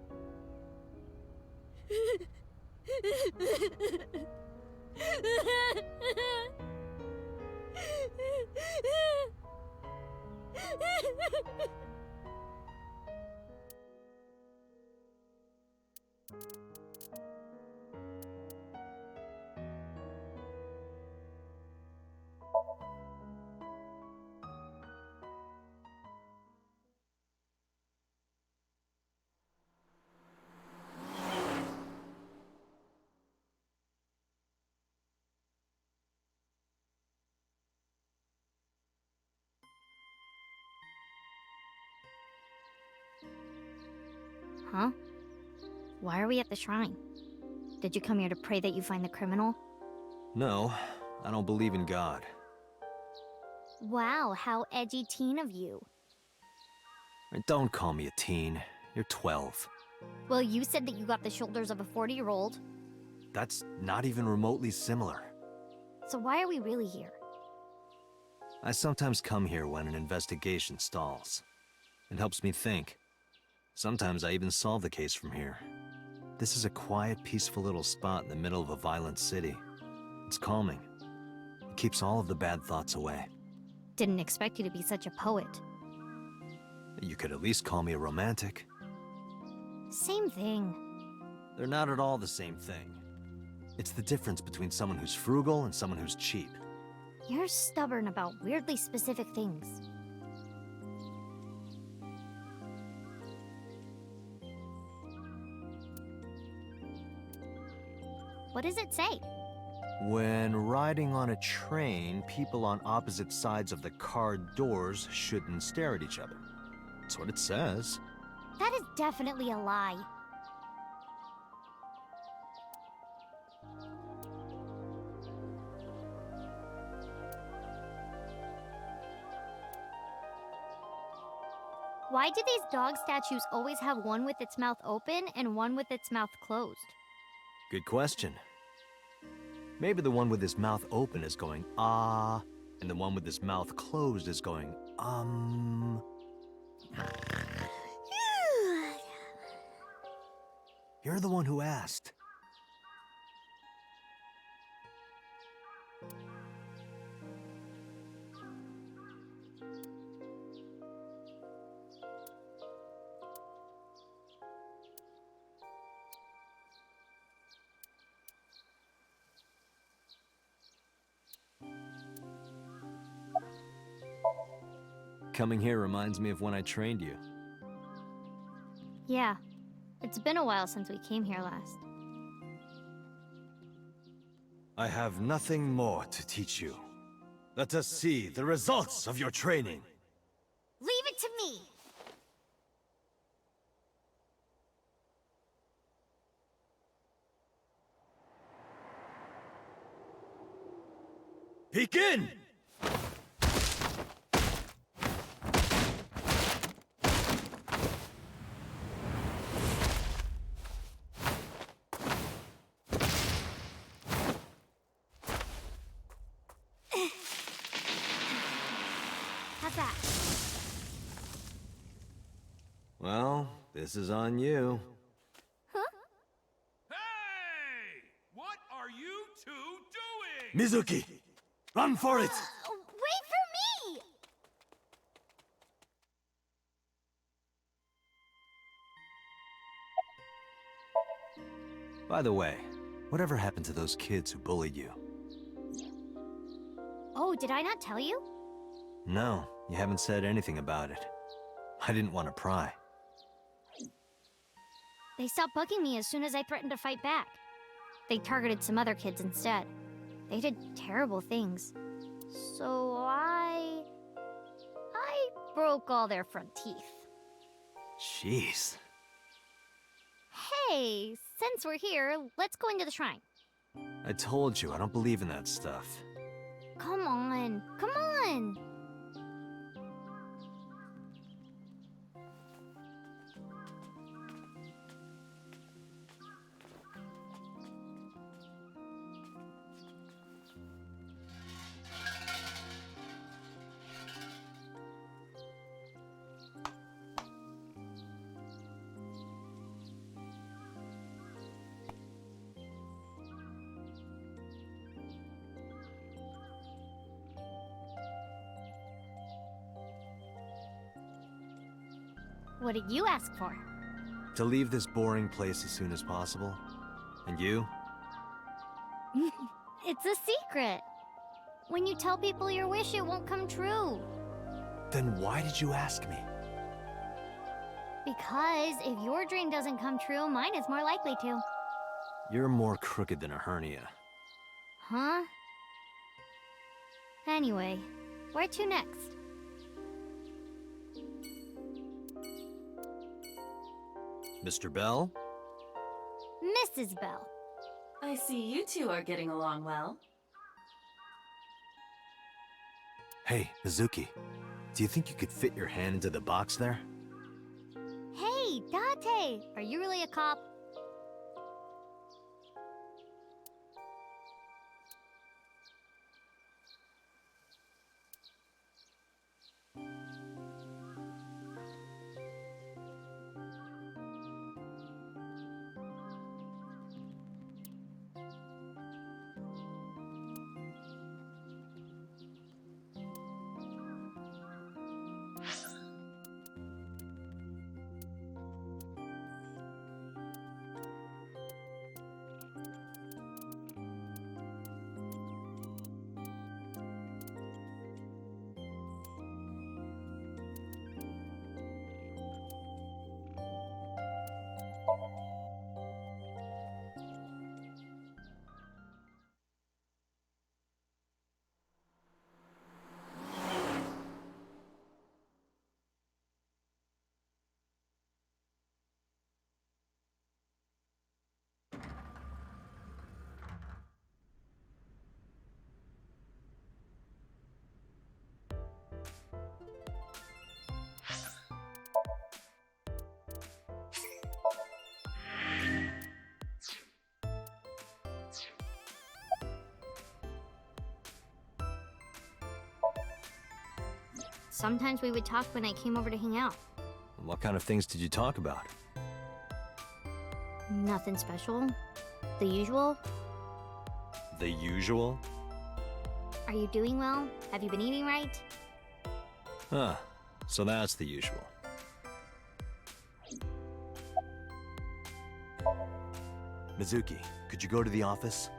Huh? Why are we at the shrine? Did you come here to pray that you find the criminal? No, I don't believe in God. Wow, how edgy teen of you. And don't call me a teen. You're 12. Well, you said that you got the shoulders of a 40-year-old. That's not even remotely similar. So why are we really here? I sometimes come here when an investigation stalls. It helps me think. Sometimes I even solve the case from here. This is a quiet, peaceful little spot in the middle of a violent city. It's calming. It keeps all of the bad thoughts away. Didn't expect you to be such a poet. You could at least call me a romantic. Same thing. They're not at all the same thing. It's the difference between someone who's frugal and someone who's cheap. You're stubborn about weirdly specific things. What does it say? When riding on a train, people on opposite sides of the car doors shouldn't stare at each other. That's what it says. That is definitely a lie. Why do these dog statues always have one with its mouth open and one with its mouth closed? Good question. Maybe the one with his mouth open is going, ah, and the one with his mouth closed is going, You're the one who asked. Coming here reminds me of when I trained you. Yeah, it's been a while since we came here last. I have nothing more to teach you. Let us see the results of your training. Leave it to me! Begin! How's that? Well, this is on you. Huh? Hey! What are you two doing? Mizuki! Run for it! Wait for me! By the way, whatever happened to those kids who bullied you? Oh, did I not tell you? No, you haven't said anything about it. I didn't want to pry. They stopped bugging me as soon as I threatened to fight back. They targeted some other kids instead. They did terrible things. So I broke all their front teeth. Jeez. Hey, since we're here, let's go into the shrine. I told you, I don't believe in that stuff. Come on, come on! What did you ask for? To leave this boring place as soon as possible. And you? It's a secret. When you tell people your wish, it won't come true. Then why did you ask me? Because if your dream doesn't come true, mine is more likely to. You're more crooked than a hernia. Huh? Anyway, where to next? Mr. Bell? Mrs. Bell. I see you two are getting along well. Hey, Mizuki. Do you think you could fit your hand into the box there? Hey, Date! Are you really a cop? Sometimes we would talk when I came over to hang out. What kind of things did you talk about? Nothing special. The usual. The usual? Are you doing well? Have you been eating right? Huh. So that's the usual. Mizuki, could you go to the office?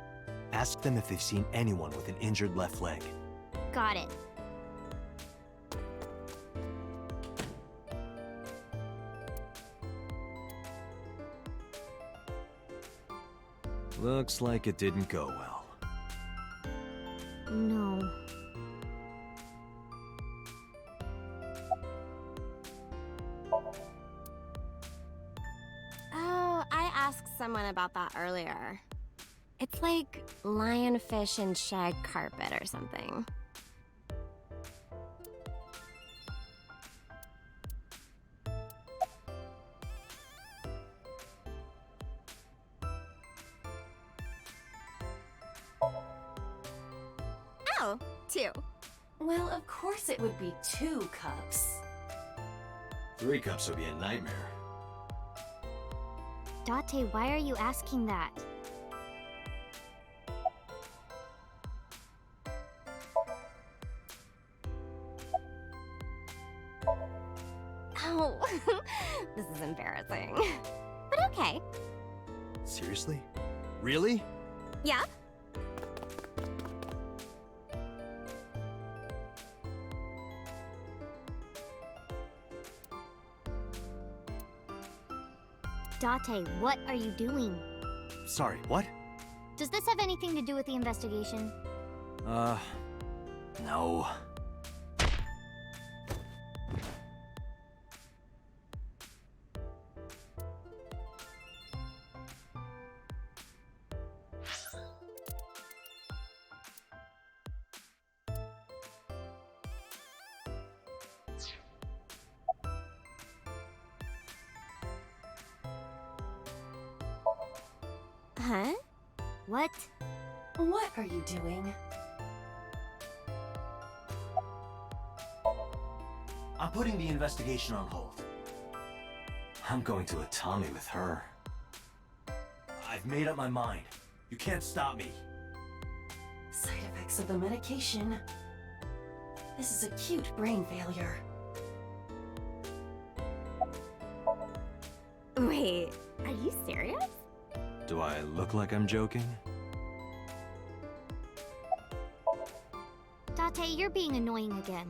Ask them if they've seen anyone with an injured left leg. Got it. Looks like it didn't go well. No. Oh, I asked someone about that earlier. It's like lionfish and shag carpet or something. Oh, 2. Well, of course it would be 2 cups. 3 cups would be a nightmare. Date, why are you asking that? Oh, this is embarrassing. But okay. Seriously? Really? Yeah? Date, what are you doing? Sorry, what? Does this have anything to do with the investigation? No. Huh? What? What are you doing? I'm putting the investigation on hold. I'm going to Atami with her. I've made up my mind. You can't stop me. Side effects of the medication. This is acute brain failure. Wait, are you serious? Do I look like I'm joking? Date, you're being annoying again.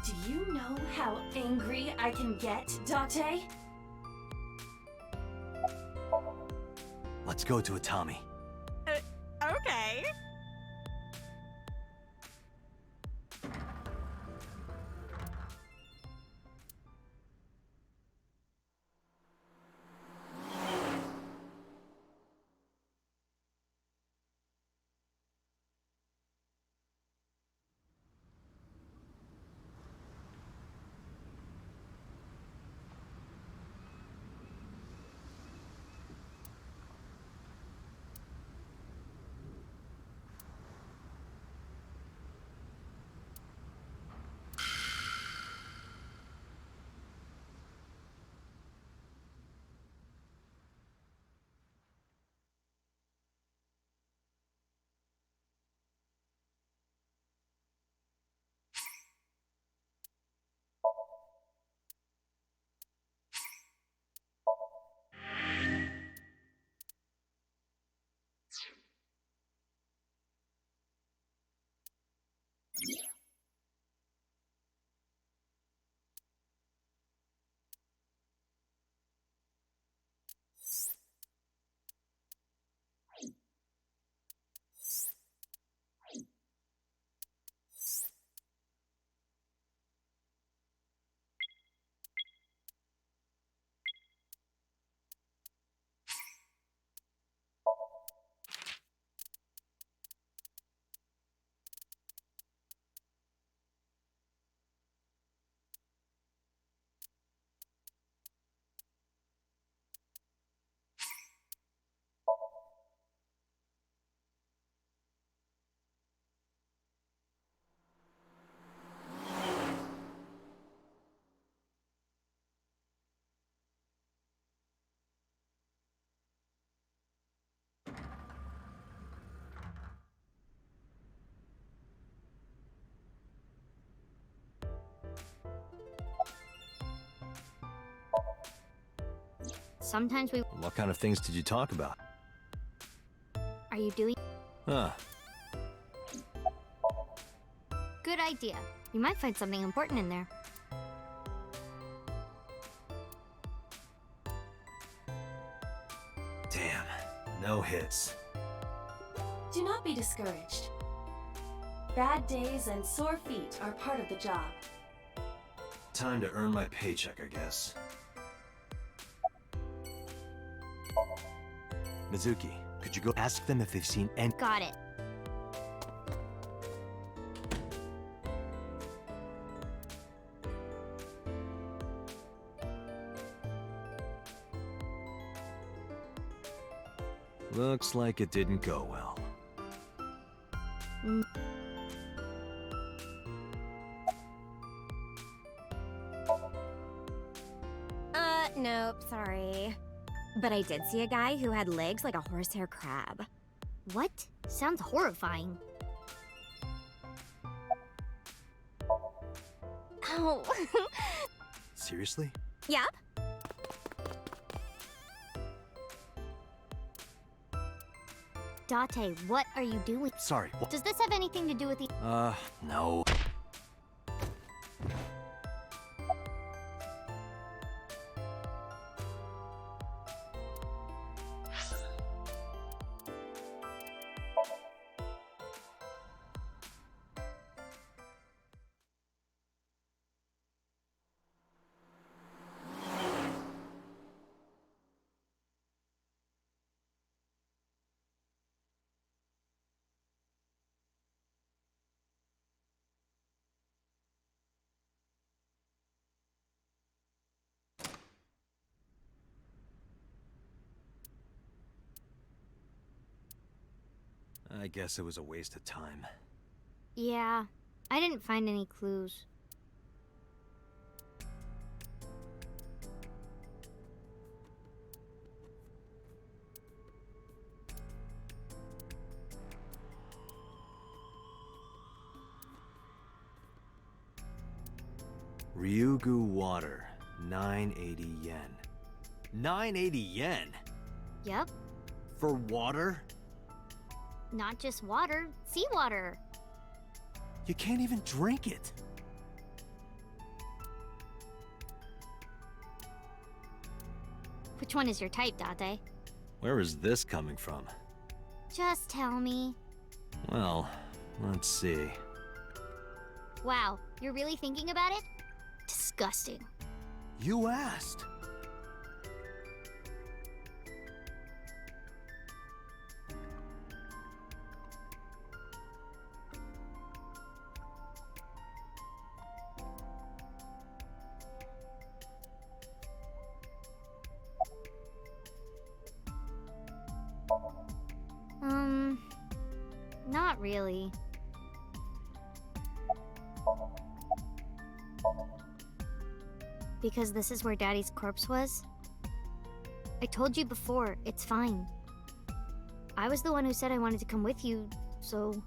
Do you know how angry I can get, Date? Let's go to Atami. Okay. Sometimes we... What kind of things did you talk about? Are you doing... Huh. Good idea. You might find something important in there. Damn. No hits. Do not be discouraged. Bad days and sore feet are part of the job. Time to earn my paycheck, I guess. Mizuki, could you go ask them if they've seen any— Got it. Looks like it didn't go well. Nope, sorry. But I did see a guy who had legs like a horsehair crab. What? Sounds horrifying. Oh. Seriously? Yep. Date, what are you doing? Sorry, what? Does this have anything to do with the... No. I guess it was a waste of time. Yeah, I didn't find any clues. Ryugu water, 980 yen. 980 yen? Yep. For water? Not just water, seawater. You can't even drink it. Which one is your type, Date? Where is this coming from? Just tell me. Well, let's see. Wow, you're really thinking about it? Disgusting. You asked. Not really. Because this is where Daddy's corpse was? I told you before, it's fine. I was the one who said I wanted to come with you, so...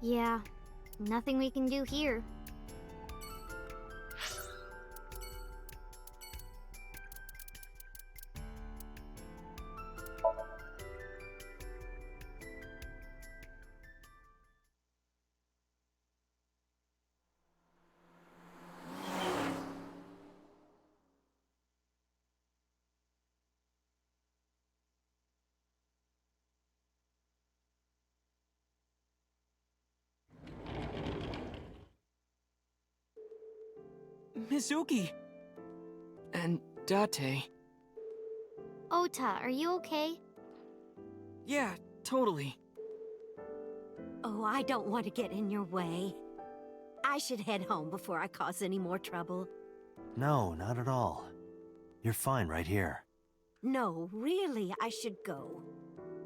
Yeah, nothing we can do here. Mizuki! And Date. Ota, are you okay? Yeah, totally. Oh, I don't want to get in your way. I should head home before I cause any more trouble. No, not at all. You're fine right here. No, really, I should go.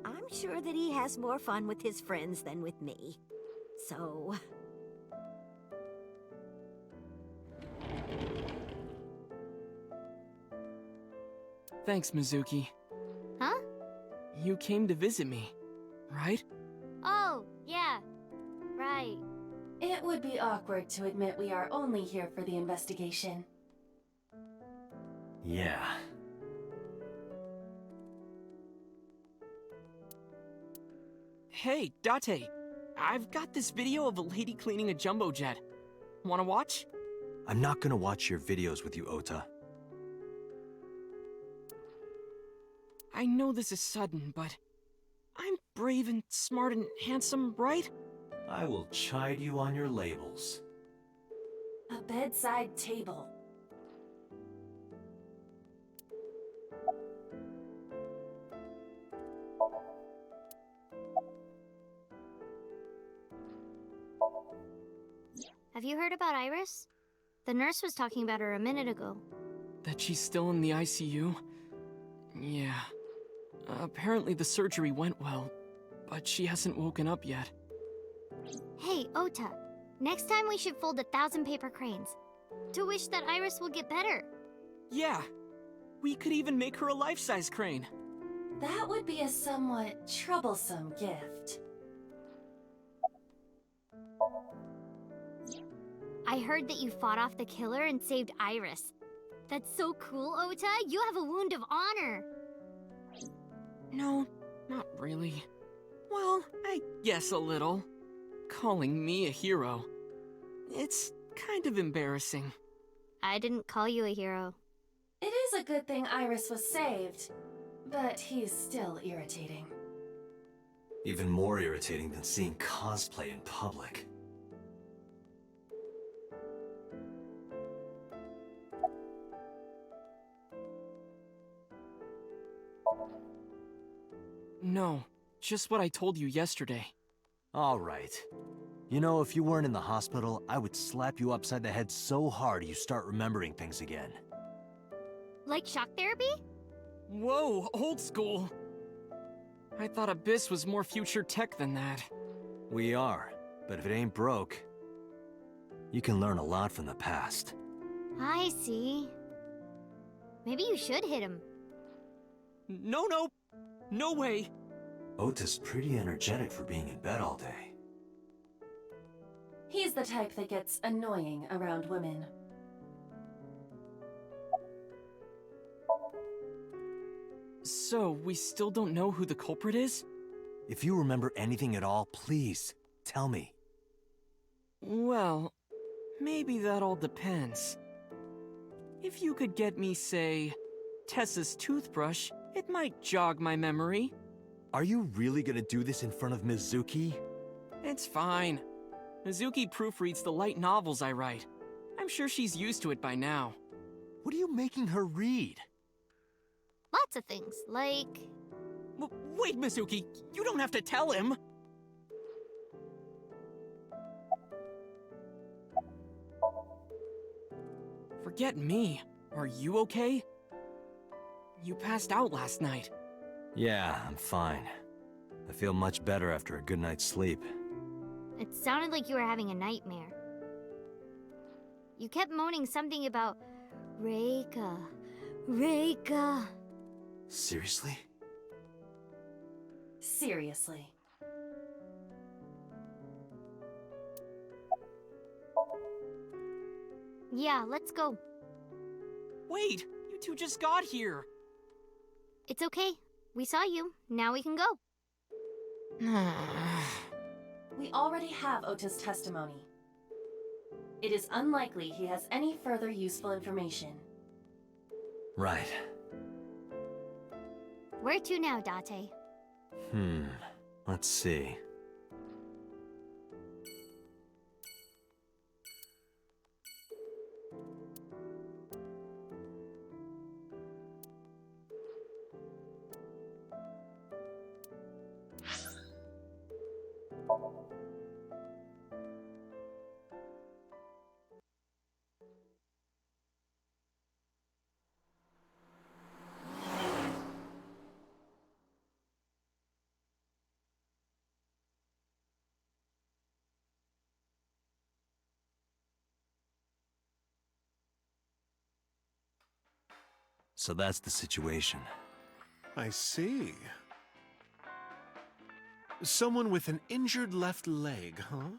I'm sure that he has more fun with his friends than with me. So... Thanks, Mizuki. Huh? You came to visit me, right? Oh, yeah. Right. It would be awkward to admit we are only here for the investigation. Yeah. Hey, Date. I've got this video of a lady cleaning a jumbo jet. Wanna watch? I'm not gonna watch your videos with you, Ota. I know this is sudden, but I'm brave and smart and handsome, right? I will chide you on your labels. A bedside table. Have you heard about Iris? The nurse was talking about her a minute ago. That she's still in the ICU? Yeah. Apparently the surgery went well, but she hasn't woken up yet. Hey, Ota. Next time we should fold 1,000 paper cranes. To wish that Iris will get better. Yeah. We could even make her a life-size crane. That would be a somewhat troublesome gift. I heard that you fought off the killer and saved Iris. That's so cool, Ota. You have a wound of honor. No, not really. Well, I guess a little. Calling me a hero. It's kind of embarrassing. I didn't call you a hero. It is a good thing Iris was saved, but he's still irritating. Even more irritating than seeing cosplay in public. No, just what I told you yesterday. All right. You know, if you weren't in the hospital, I would slap you upside the head so hard you start remembering things again. Like shock therapy? Whoa, old school! I thought Abyss was more future tech than that. We are, but if it ain't broke, you can learn a lot from the past. I see. Maybe you should hit him. No, no way! Ota's pretty energetic for being in bed all day. He's the type that gets annoying around women. So, we still don't know who the culprit is? If you remember anything at all, please, tell me. Well, maybe that all depends. If you could get me, say, Tessa's toothbrush, it might jog my memory. Are you really gonna do this in front of Mizuki? It's fine. Mizuki proofreads the light novels I write. I'm sure she's used to it by now. What are you making her read? Lots of things, like... Wait, Mizuki, you don't have to tell him! Forget me. Are you okay? You passed out last night. Yeah, I'm fine. I feel much better after a good night's sleep. It sounded like you were having a nightmare. You kept moaning something about... Reika... Reika... Seriously? Seriously. Yeah, let's go. Wait! You two just got here! It's okay. We saw you. Now we can go. We already have Ota's testimony. It is unlikely he has any further useful information. Right. Where to now, Date? Let's see. So that's the situation. I see. Someone with an injured left leg, huh?